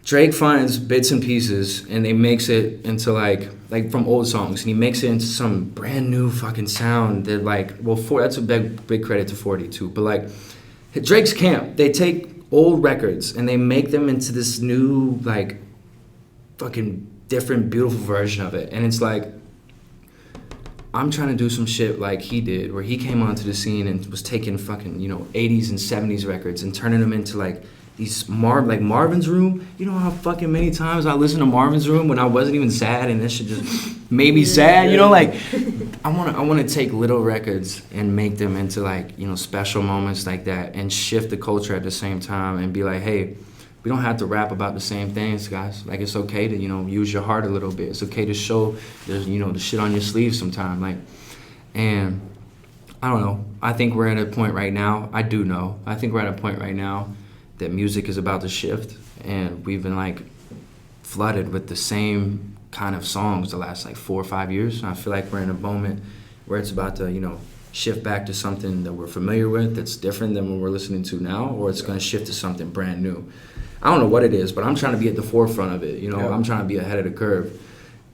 Drake finds bits and pieces and they makes it into like from old songs, and he makes it into some brand new fucking sound that like, well, that's a big credit to 40 too, but like Drake's camp, they take old records and they make them into this new like fucking different beautiful version of it. And it's like, I'm trying to do some shit like he did, where he came onto the scene and was taking fucking, you know, 80s and 70s records and turning them into like these like Marvin's Room. You know how fucking many times I listened to Marvin's Room when I wasn't even sad and this shit just made me sad, you know? Like I want to take little records and make them into like, you know, special moments like that and shift the culture at the same time and be like, hey, we don't have to rap about the same things, guys. Like, it's okay to, you know, use your heart a little bit. It's okay to show, you know, the shit on your sleeve sometime. Like, and I don't know. I think we're at a point right now. I think we're at a point right now that music is about to shift, and we've been like flooded with the same kind of songs the last like 4 or 5 years. And I feel like we're in a moment where it's about to, you know, shift back to something that we're familiar with that's different than what we're listening to now, or it's going to shift to something brand new. I don't know what it is, but I'm trying to be at the forefront of it. You know, I'm trying to be ahead of the curve,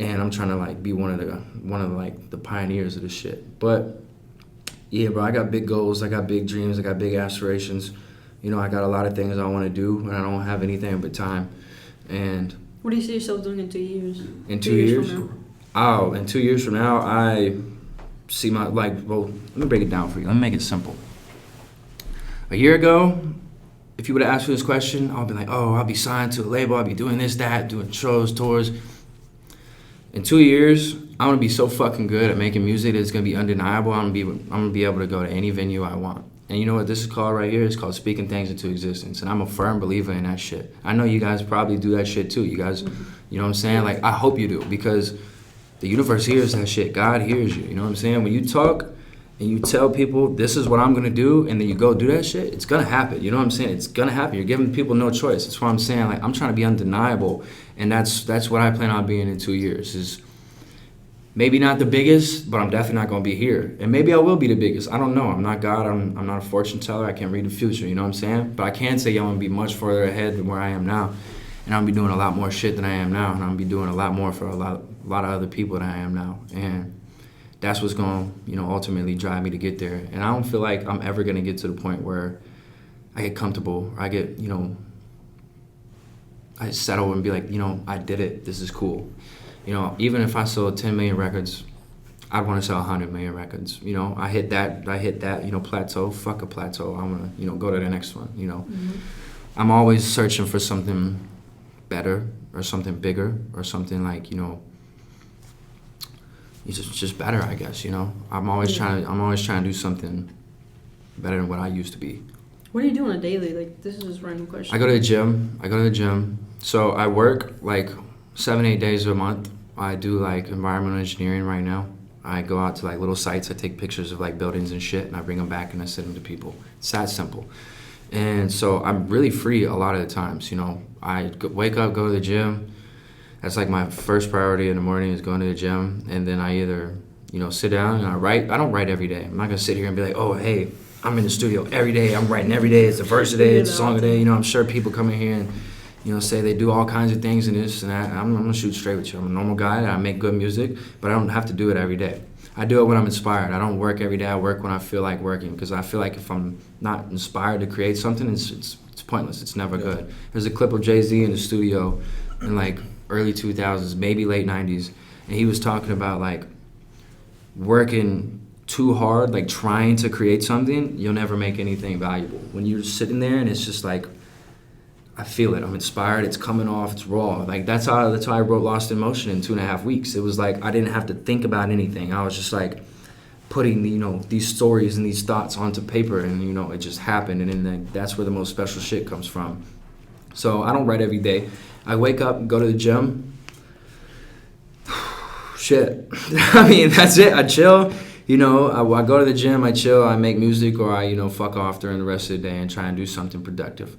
and I'm trying to like be one of like the pioneers of this shit. But yeah, bro, I got big goals, I got big dreams, I got big aspirations. You know, I got a lot of things I want to do, and I don't have anything but time. And what do you see yourself doing in 2 years? In 2 years? Oh, in 2 years from now, I see my well. Let me break it down for you. Let me make it simple. A year ago, if you would have asked me this question, I'll be like, oh, I'll be signed to a label, I'll be doing this, that, doing shows, tours. In 2 years, I'm gonna be so fucking good at making music that it's gonna be undeniable. I'm gonna be able to go to any venue I want. And you know what this is called right here? It's called speaking things into existence. And I'm a firm believer in that shit. I know you guys probably do that shit too. You guys, you know what I'm saying? Like, I hope you do, because the universe hears that shit. God hears you, you know what I'm saying? When you talk and you tell people, this is what I'm gonna do, and then you go do that shit, it's gonna happen. You know what I'm saying? It's gonna happen. You're giving people no choice. That's what I'm saying. Like, I'm trying to be undeniable, and that's what I plan on being in 2 years. Is maybe not the biggest, but I'm definitely not gonna be here. And maybe I will be the biggest. I don't know. I'm not God. I'm not a fortune teller. I can't read the future. You know what I'm saying? But I can say I'm gonna be much further ahead than where I am now, and I'm gonna be doing a lot more shit than I am now, and I'm gonna be doing a lot more for a lot of other people than I am now. And that's what's going to, you know, ultimately drive me to get there. And I don't feel like I'm ever going to get to the point where I get comfortable, or I get, you know, I settle and be like, I did it. This is cool. Even if I sold 10 million records, I'd want to sell 100 million records. I hit that, plateau. Fuck a plateau. I want to, go to the next one, Mm-hmm. I'm always searching for something better or something bigger or something like, just better, I guess, I'm always trying to do something better than what I used to be. What do you do on a daily? Like, this is just a random question. I go to the gym. So I work like 7-8 days a month. I do like environmental engineering right now. I go out to like little sites. I take pictures of like buildings and shit, and I bring them back and I send them to people. It's that simple. And so I'm really free a lot of the times. I wake up, go to the gym. That's like my first priority in the morning is going to the gym. And then I either, sit down and I write. I don't write every day. I'm not going to sit here and be like, oh, hey, I'm in the studio every day. I'm writing every day. It's a verse a day. It's a song a day. I'm sure people come in here and, say they do all kinds of things and this and that. I'm going to shoot straight with you. I'm a normal guy. I make good music, but I don't have to do it every day. I do it when I'm inspired. I don't work every day. I work when I feel like working because I feel like if I'm not inspired to create something, it's pointless. It's never good. There's a clip of Jay-Z in the studio in like early 2000s, maybe late 90s, and he was talking about like working too hard, like trying to create something, you'll never make anything valuable. When you're sitting there and it's just like, I feel it, I'm inspired, it's coming off, it's raw. Like that's how I wrote Lost in Motion in 2.5 weeks. It was like I didn't have to think about anything. I was just like putting these stories and these thoughts onto paper, and it just happened, and then that's where the most special shit comes from. So I don't write every day. I wake up, go to the gym. Shit. I mean, that's it. I chill. I go to the gym, I chill, I make music, or I, fuck off during the rest of the day and try and do something productive.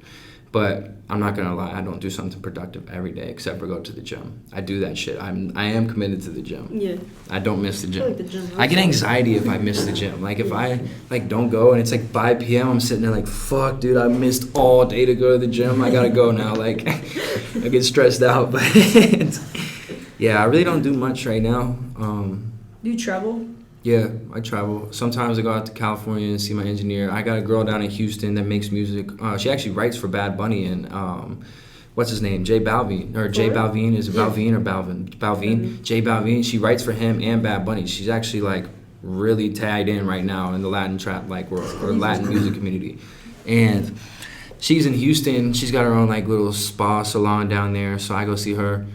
But I'm not gonna lie, I don't do something productive every day except for go to the gym. I do that shit. I am committed to the gym. Yeah. I don't miss the gym. I like the gym. I get anxiety if I miss the gym. Like if I don't go and it's like 5 p.m., I'm sitting there like, fuck, dude, I missed all day to go to the gym. I gotta go now. Like I get stressed out. But yeah, I really don't do much right now. Do you travel? Yeah, I travel. Sometimes I go out to California and see my engineer. I got a girl down in Houston that makes music. She actually writes for Bad Bunny and what's his name? J Balvin. Or J Balvin. Is it Balvin or Balvin? Balvin. J Balvin. She writes for him and Bad Bunny. She's actually like really tagged in right now in the Latin trap like world or Latin music community. And she's in Houston. She's got her own like little spa salon down there. So I go see her.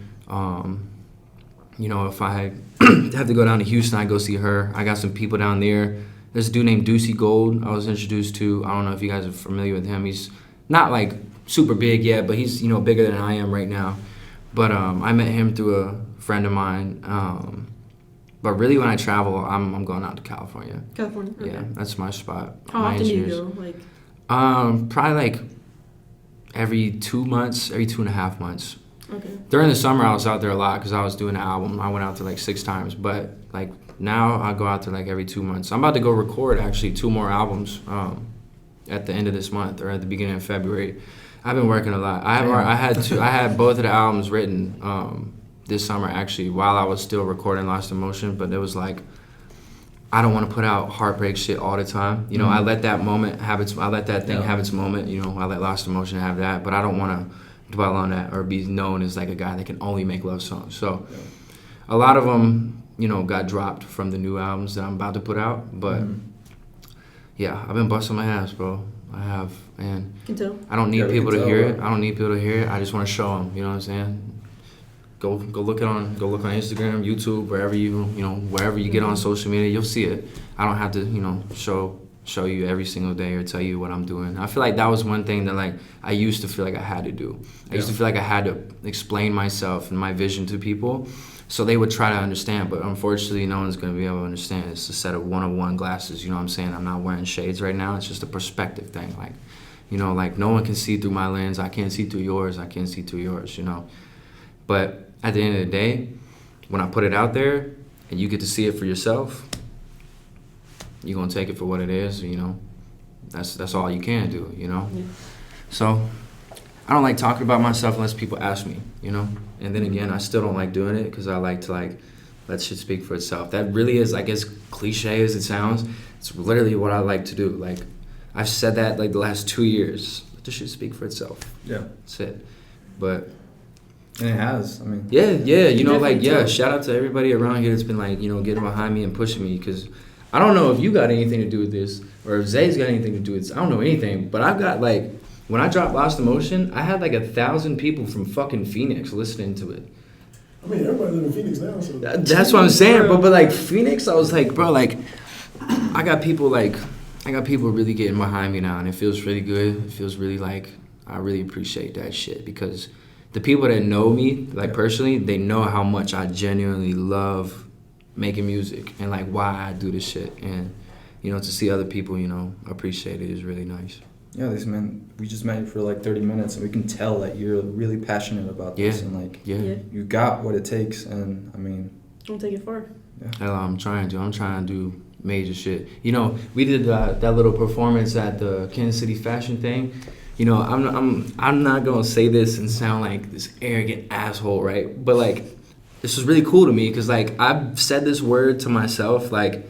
If I have to go down to Houston, I go see her. I got some people down there. There's a dude named Deucey Gold I was introduced to. I don't know if you guys are familiar with him. He's not like super big yet, but he's bigger than I am right now. But I met him through a friend of mine. But really, when I travel, I'm going out to California. California. Okay. Yeah, that's my spot. How often do you go? Like. Probably like every 2 months, every 2.5 months. Okay. During the summer, I was out there a lot because I was doing an album. I went out there like 6 times, but like now I go out there like every 2 months. I'm about to go record actually 2 more albums at the end of this month or at the beginning of February. I've been working a lot. I had both of the albums written this summer actually while I was still recording Lost in Motion, but it was like I don't want to put out heartbreak shit all the time. I let that moment have its. I let that thing have its moment. I let Lost in Motion have that, but I don't want to dwell on that or be known as like a guy that can only make love songs. So a lot of them, got dropped from the new albums that I'm about to put out. But yeah, I've been busting my ass, bro. I have, and can tell. I don't need people to hear it. I don't need people to hear it. I just want to show them. You know what I'm saying? Go look on Instagram, YouTube, wherever wherever you get on social media, you'll see it. I don't have to show you every single day or tell you what I'm doing. I feel like that was one thing that like I used to feel like I had to do. I used to feel like I had to explain myself and my vision to people so they would try to understand, but unfortunately no one's going to be able to understand. It's a set of one-of-one glasses, you know what I'm saying? I'm not wearing shades right now. It's just a perspective thing. Like, like no one can see through my lens. I can't see through yours. I can't see through yours, But at the end of the day, when I put it out there and you get to see it for yourself, you're gonna take it for what it is, That's all you can do, Yeah. So I don't like talking about myself unless people ask me, And then again, I still don't like doing it because I like to let shit speak for itself. That really is, as cliche as it sounds, it's literally what I like to do. Like I've said that the last 2 years. Let the shit speak for itself. Yeah. That's it. But And it has. I mean. Yeah. You know, like shout out to everybody around here that's been like, you know, getting behind me and pushing me, because I don't know if you got anything to do with this or if Zay's got anything to do with this. I don't know anything, but I've got like, when I dropped Lost Emotion, I had like 1,000 people from fucking Phoenix listening to it. I mean, everybody live in Phoenix now, so. That's what I'm saying, but like Phoenix, I was like, bro, like, I got people really getting behind me now, and it feels really good. It feels really like, I really appreciate that shit, because the people that know me, like personally, they know how much I genuinely love making music and like why I do this shit. And, you know, to see other people, you know, appreciate it is really nice. Yeah, we just met you for like 30 minutes, and we can tell that you're really passionate about this, and like you got what it takes, and I mean, don't take it far. Yeah. Hell, I'm trying to do major shit. You know, we did that little performance at the Kansas City fashion thing. You know, I'm not gonna say this and sound like this arrogant asshole, right? But like, this was really cool to me, because like I've said this word to myself like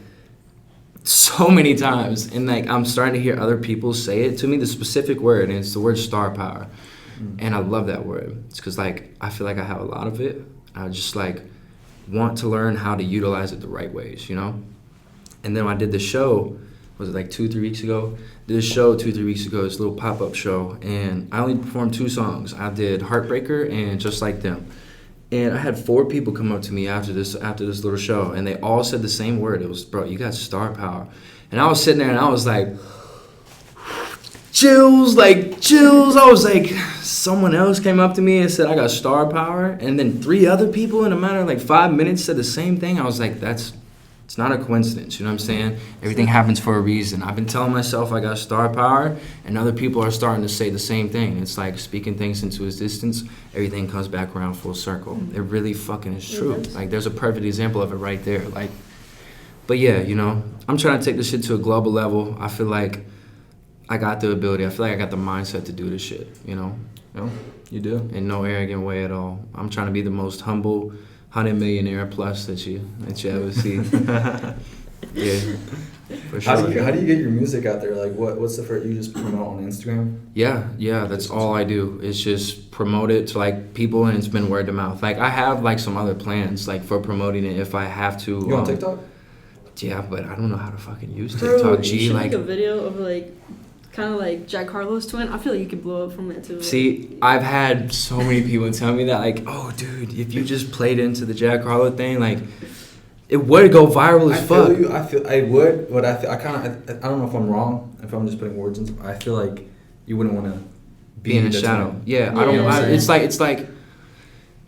so many times, and like I'm starting to hear other people say it to me, the specific word, and it's the word star power. And I love that word. It's because like I feel like I have a lot of it. I just like want to learn how to utilize it the right ways, you know? And then when I did the show, was it like 2-3 weeks ago? Did a show 2-3 weeks ago, this little pop-up show, and I only performed 2 songs. I did Heartbreaker and Just Like Them. And I had 4 people come up to me after this little show, and they all said the same word. It was, bro, you got star power. And I was sitting there and I was like, chills. I was like, someone else came up to me and said I got star power, and then 3 other people in a matter of like 5 minutes said the same thing. I was like, it's not a coincidence, you know what I'm saying? Everything happens for a reason. I've been telling myself I got star power, and other people are starting to say the same thing. It's like speaking things into existence, everything comes back around full circle. It really fucking is true. Like, there's a perfect example of it right there. Like, but yeah, you know, I'm trying to take this shit to a global level. I feel like I got the ability. I feel like I got the mindset to do this shit, you know? No, you do. In no arrogant way at all. I'm trying to be the most humble 100 millionaire plus that you ever see. Yeah, for sure. How do you get your music out there? Like, what's the first, you just promote on Instagram? Yeah, that's all I do. It's just promote it to like people, and it's been word of mouth. Like, I have like some other plans like for promoting it if I have to. You on TikTok? Yeah, but I don't know how to fucking use Bro, TikTok. you should make a video of like, kind of like Jack Harlow's twin. I feel like you could blow up from that too. See, I've had so many people tell me that, like, oh, dude, if you just played into the Jack Harlow thing, like, it would go viral as fuck. I would, but I don't know if I'm wrong, if I'm just putting words in. I feel like you wouldn't want to be in the shadow. Twin. Yeah, I don't. It's like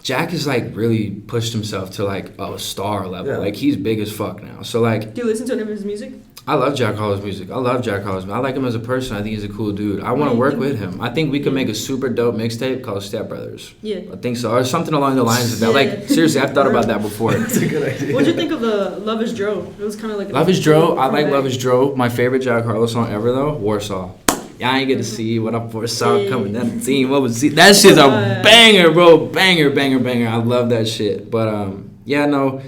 Jack has like really pushed himself to like a star level. Yeah. Like, he's big as fuck now. So like, do you listen to any of his music? I love Jack Harlow's music. I like him as a person. I think he's a cool dude. I want to work with him. I think we could make a super dope mixtape called Step Brothers. Yeah. I think so. Or something along the lines of that. Like, seriously, I've thought about that before. That's a good idea. What'd you think of the Love Is Dro? It was kind of like... Love Is Dro. I like Love Is Dro. My favorite Jack Harlow song ever, though, Warsaw. Yeah, I ain't get to see what up Warsaw coming down the team. What was that shit's a banger, bro. Banger. I love that shit. But, yeah, no,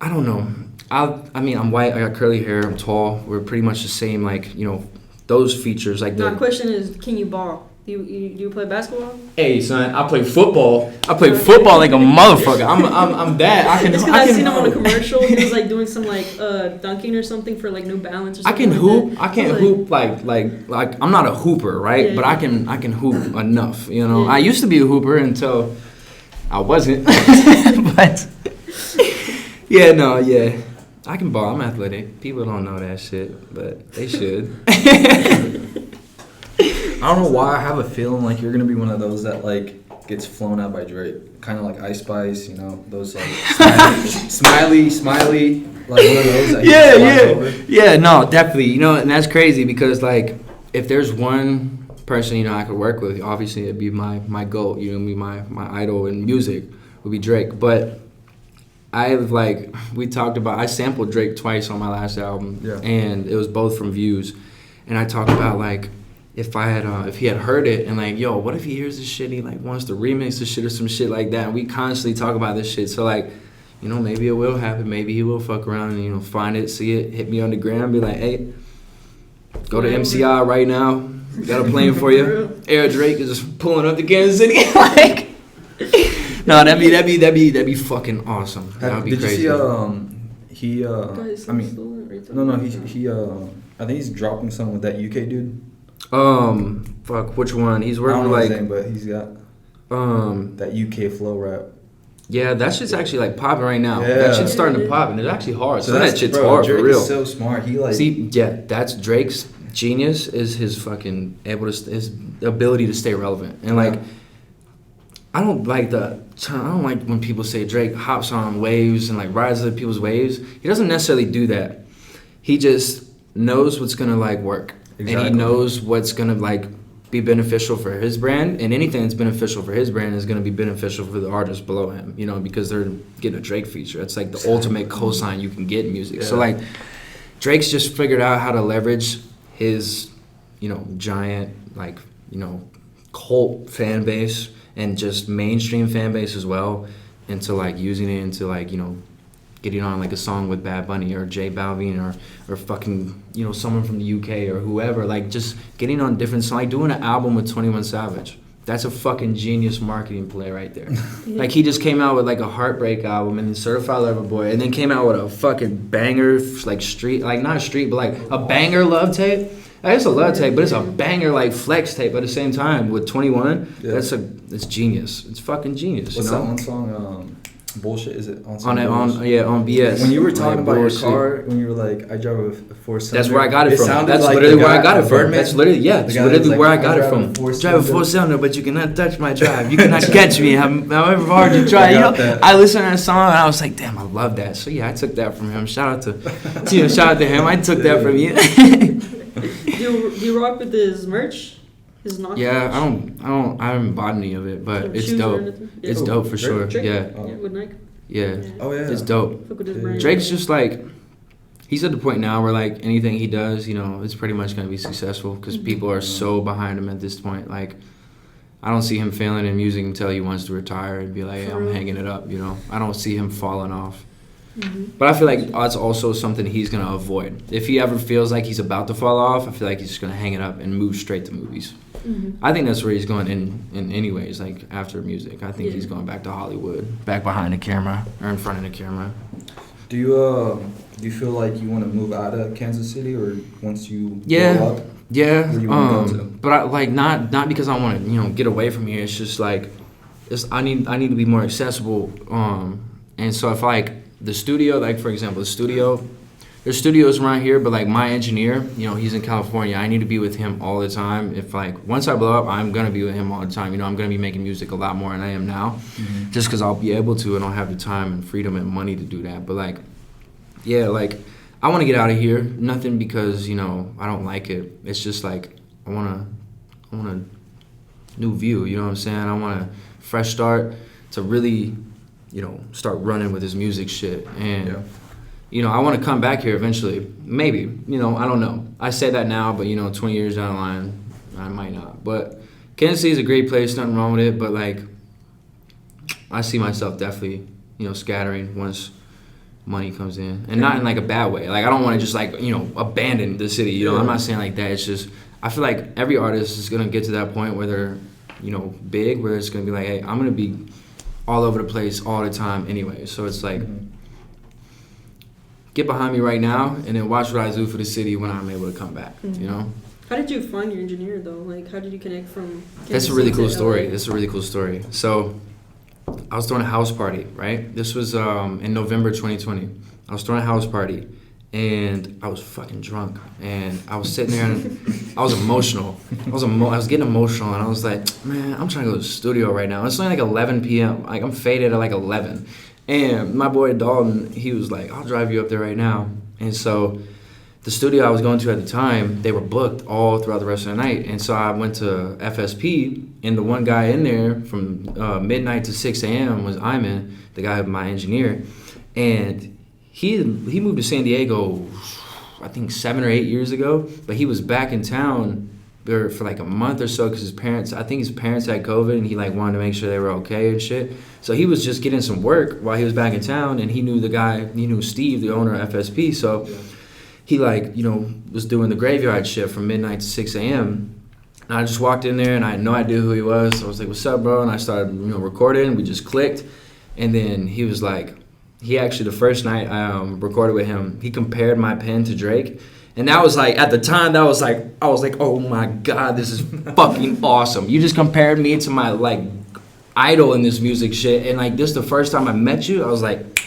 I don't know. I mean, I'm white, I got curly hair, I'm tall. We're pretty much the same, like, you know, those features. Like, my question is, can you ball? Do you play basketball? Hey, son, I play football. I play football like a motherfucker. I'm that. It's because I seen him on a commercial. He was like doing some like dunking or something for like New Balance or something. I can hoop. I can't hoop like I'm not a hooper, right? Yeah. But I can hoop enough. You know, I used to be a hooper until I wasn't. But yeah. I can ball. I'm athletic. People don't know that shit, but they should. I don't know why I have a feeling like you're gonna be one of those that like gets flown out by Drake, kind of like Ice Spice, you know, those like smiley, like one of those. That yeah. No, definitely. You know, and that's crazy because like if there's one person, you know, I could work with, obviously it'd be my GOAT. You know, be my idol in music would be Drake, but. I sampled Drake twice on my last album, and it was both from Views, and I talked about like if he had heard it and like, yo, what if he hears this shit and he like wants to remix this shit or some shit like that, and we constantly talk about this shit, so like, you know, maybe it will happen, maybe he will fuck around and, you know, find it, see it, hit me on the gram, be like, hey, go to MCI right now, we got a plane for you. Air Drake is just pulling up to Kansas City, like. No, that'd be fucking awesome. That'd be did crazy. you see I mean, no, he I think he's dropping something with that UK dude. Fuck, which one? He's working I don't know like his name, but he's got that UK flow rap. Yeah, that shit's actually like popping right now. Yeah. That shit's starting to pop, and it's actually hard. So that shit's bro, hard Drake for real. Is so smart. He like see, yeah, that's Drake's genius is his fucking his ability to stay relevant and like. I don't like when people say Drake hops on waves and like rides other people's waves. He doesn't necessarily do that. He just knows what's gonna like work, and he knows what's gonna like be beneficial for his brand, and anything that's beneficial for his brand is gonna be beneficial for the artists below him. You know, because they're getting a Drake feature. It's like the ultimate cosign you can get in music. Yeah. So like, Drake's just figured out how to leverage his, giant like cult fan base. And just mainstream fan base as well, into like using it into like getting on like a song with Bad Bunny or J Balvin or fucking someone from the UK or whoever, like just getting on different songs, like doing an album with 21 Savage. That's a fucking genius marketing play right there. Like he just came out with like a Heartbreak album and then Certified Lover Boy, and then came out with a fucking banger like not street but like a banger love tape. It's a love tape, but it's a banger like flex tape at the same time with 21. Yeah. It's genius. It's fucking genius. What's that one song? Bullshit. Is it on BS? When you were talking about your car, when you were like, I drive a 4-cylinder. That's where I got it from. That's like literally where I got it from. That's literally where I got it from. Drive a 4-cylinder, but you cannot touch my drive. You cannot catch me. However hard you try. I listened to that song and I was like, damn, I love that. So yeah, I took that from him. Shout out to him. I took that from you. Do you rock with his merch? His knock? Yeah, I haven't bought any of it, but it's dope. Yeah. It's dope for sure. Drake? Yeah. With Nike. Yeah. Oh yeah. It's dope. Drake's just like, he's at the point now where like anything he does, it's pretty much gonna be successful because people are so behind him at this point. Like, I don't see him failing in music until he wants to retire and be like, hey, I'm hanging it up. I don't see him falling off. Mm-hmm. But I feel like that's also something he's going to avoid. If he ever feels like he's about to fall off, I feel like he's just going to hang it up and move straight to movies. Mm-hmm. I think that's where he's going in anyways, like after music. I think he's going back to Hollywood, back behind the camera or in front of the camera. Do you feel like you want to move out of Kansas City or once you grow up? Yeah. But I like not because I want to, get away from here. It's just like I need to be more accessible. And so if like the studio, like for example, there's studios around here, but like my engineer, he's in California. I need to be with him all the time. If like once I blow up, I'm gonna be with him all the time. I'm gonna be making music a lot more than I am now, just because I'll be able to and I'll have the time and freedom and money to do that. But like, yeah, like I want to get out of here. Nothing because I don't like it. It's just like I want a new view. You know what I'm saying? I want a fresh start to really. Start running with his music shit. And, I want to come back here eventually. Maybe. I don't know. I say that now, but, 20 years down the line, I might not. But Kansas City is a great place. Nothing wrong with it. But, like, I see myself definitely, scattering once money comes in. And not in, like, a bad way. Like, I don't want to just, like, abandon the city. I'm not saying like that. It's just, I feel like every artist is going to get to that point where they're, big, where it's going to be like, hey, I'm going to be all over the place all the time anyway. So it's like, get behind me right now and then watch what I do for the city when I'm able to come back, How did you find your engineer though? Like, how did you connect from That's a really cool story. So I was throwing a house party, right? This was in November 2020. I was throwing a house party and I was fucking drunk and I was sitting there and I was emotional. I was getting emotional and I was like, man, I'm trying to go to the studio right now. It's only like 11 p.m. Like I'm faded at like 11. And my boy Dalton, he was like, I'll drive you up there right now. And so the studio I was going to at the time, they were booked all throughout the rest of the night. And so I went to FSP and the one guy in there from midnight to 6 a.m. was Iman, the guy, my engineer. And he moved to San Diego, I think 7 or 8 years ago, but he was back in town for like a month or so because his parents had COVID and he like wanted to make sure they were okay and shit. So he was just getting some work while he was back in town and he knew Steve, the owner of FSP. So he like, was doing the graveyard shift from midnight to 6 a.m. And I just walked in there and I had no idea who he was. So I was like, "What's up, bro?" And I started, recording. We just clicked, and then he was like, he actually the first night I recorded with him, he compared my pen to Drake. And that was like, at the time, I was like, oh my God, this is fucking awesome. You just compared me to my like idol in this music shit. And like, this the first time I met you, I was like,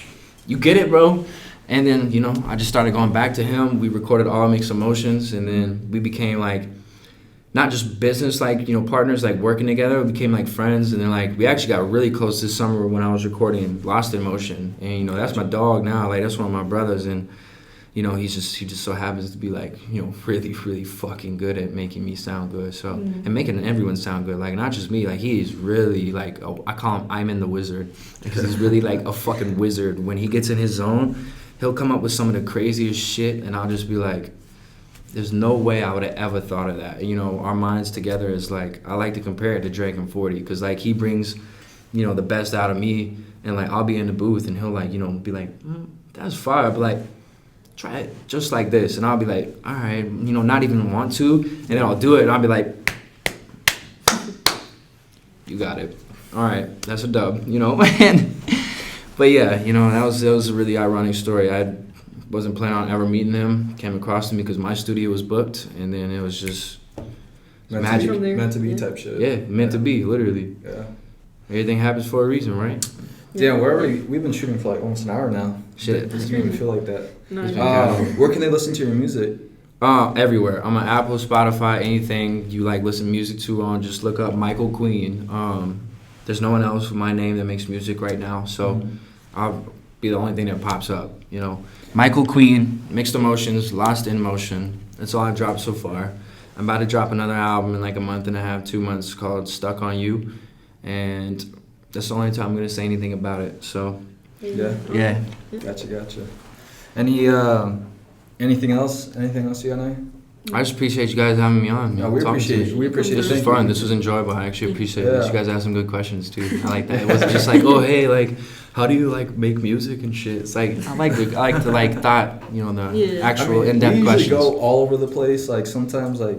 you get it, bro. And then, I just started going back to him. We recorded All Mixed Emotions, and then we became like, not just business, like, partners, like working together. We became like friends, and then like, we actually got really close this summer when I was recording Lost in Motion. And, that's my dog now. Like, that's one of my brothers. And, he just so happens to be like, really, really fucking good at making me sound good. So, and making everyone sound good. Like, not just me. Like, he's really like, I call him I'm in the Wizard, because he's really like a fucking wizard. When he gets in his zone, he'll come up with some of the craziest shit, and I'll just be like, there's no way I would have ever thought of that. Our minds together is like, I like to compare it to Drake and 40, because like he brings, the best out of me, and like I'll be in the booth and he'll like, be like, that's fire, but like, try it just like this, and I'll be like, all right, not even want to, and then I'll do it, and I'll be like, you got it, all right, that's a dub, and but yeah, that was a really ironic story. I wasn't planning on ever meeting him, came across him because my studio was booked, and then it was just magic. Meant to be type shit. Yeah, meant to be, literally. Yeah. Everything happens for a reason, right? Yeah, we've been shooting for like almost an hour now. Shit. It doesn't even feel like that. Nice. Where can they listen to your music? Everywhere. I'm on Apple, Spotify, anything you like listen to music to on, just look up Michael Queen. There's no one else with my name that makes music right now, so I'll be the only thing that pops up, Michael Queen, Mixed Emotions, Lost in Motion. That's all I've dropped so far. I'm about to drop another album in like a month and a half, 2 months, called Stuck on You, and that's the only time I'm gonna say anything about it. So yeah. Gotcha. Anything else you got, Nye? I just appreciate you guys having me on. No, we appreciate it. This was fun. This was enjoyable. I actually appreciate it. You guys asked some good questions too. I like that. It wasn't just like, oh hey, like, how do you like make music and shit? It's like I like to like thought, the actual in-depth questions. We usually go all over the place. Like sometimes like.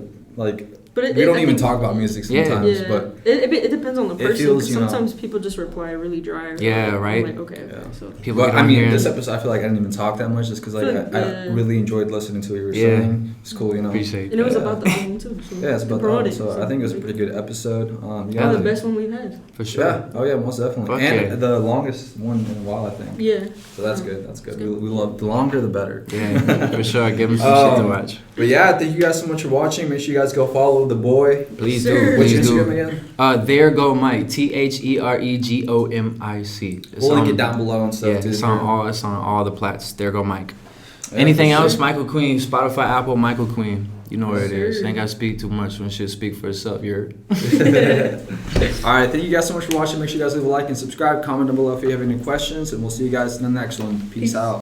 But we don't even talk about music sometimes. Yeah. But it depends on the person. Feels, sometimes people just reply really dry. Right. Like, okay. So. People. This episode I feel like I didn't even talk that much, just because I really enjoyed listening to what you were saying. It's cool, Appreciate. And it was about the album too. So it's about the album. So I think it was a pretty good episode. The best one we've had. For sure. Yeah. Oh yeah, most definitely. And the longest one in a while, I think. Yeah. So that's good. That's good. We love the longer the better. Yeah, for sure. Give them some shit to watch. But yeah, thank you guys so much for watching. Make sure you guys go follow the boy. Please do. What's your Instagram again? There Go Mike. ThereGoMic. We'll link it down below and stuff too. It's on all the plats. There Go Mike. Anything else? Michael Queen. Spotify, Apple, Michael Queen. You know where it is. Ain't gotta speak too much when shit speak for itself. You're. Alright, thank you guys so much for watching. Make sure you guys leave a like and subscribe. Comment down below if you have any questions, and we'll see you guys in the next one. Peace out.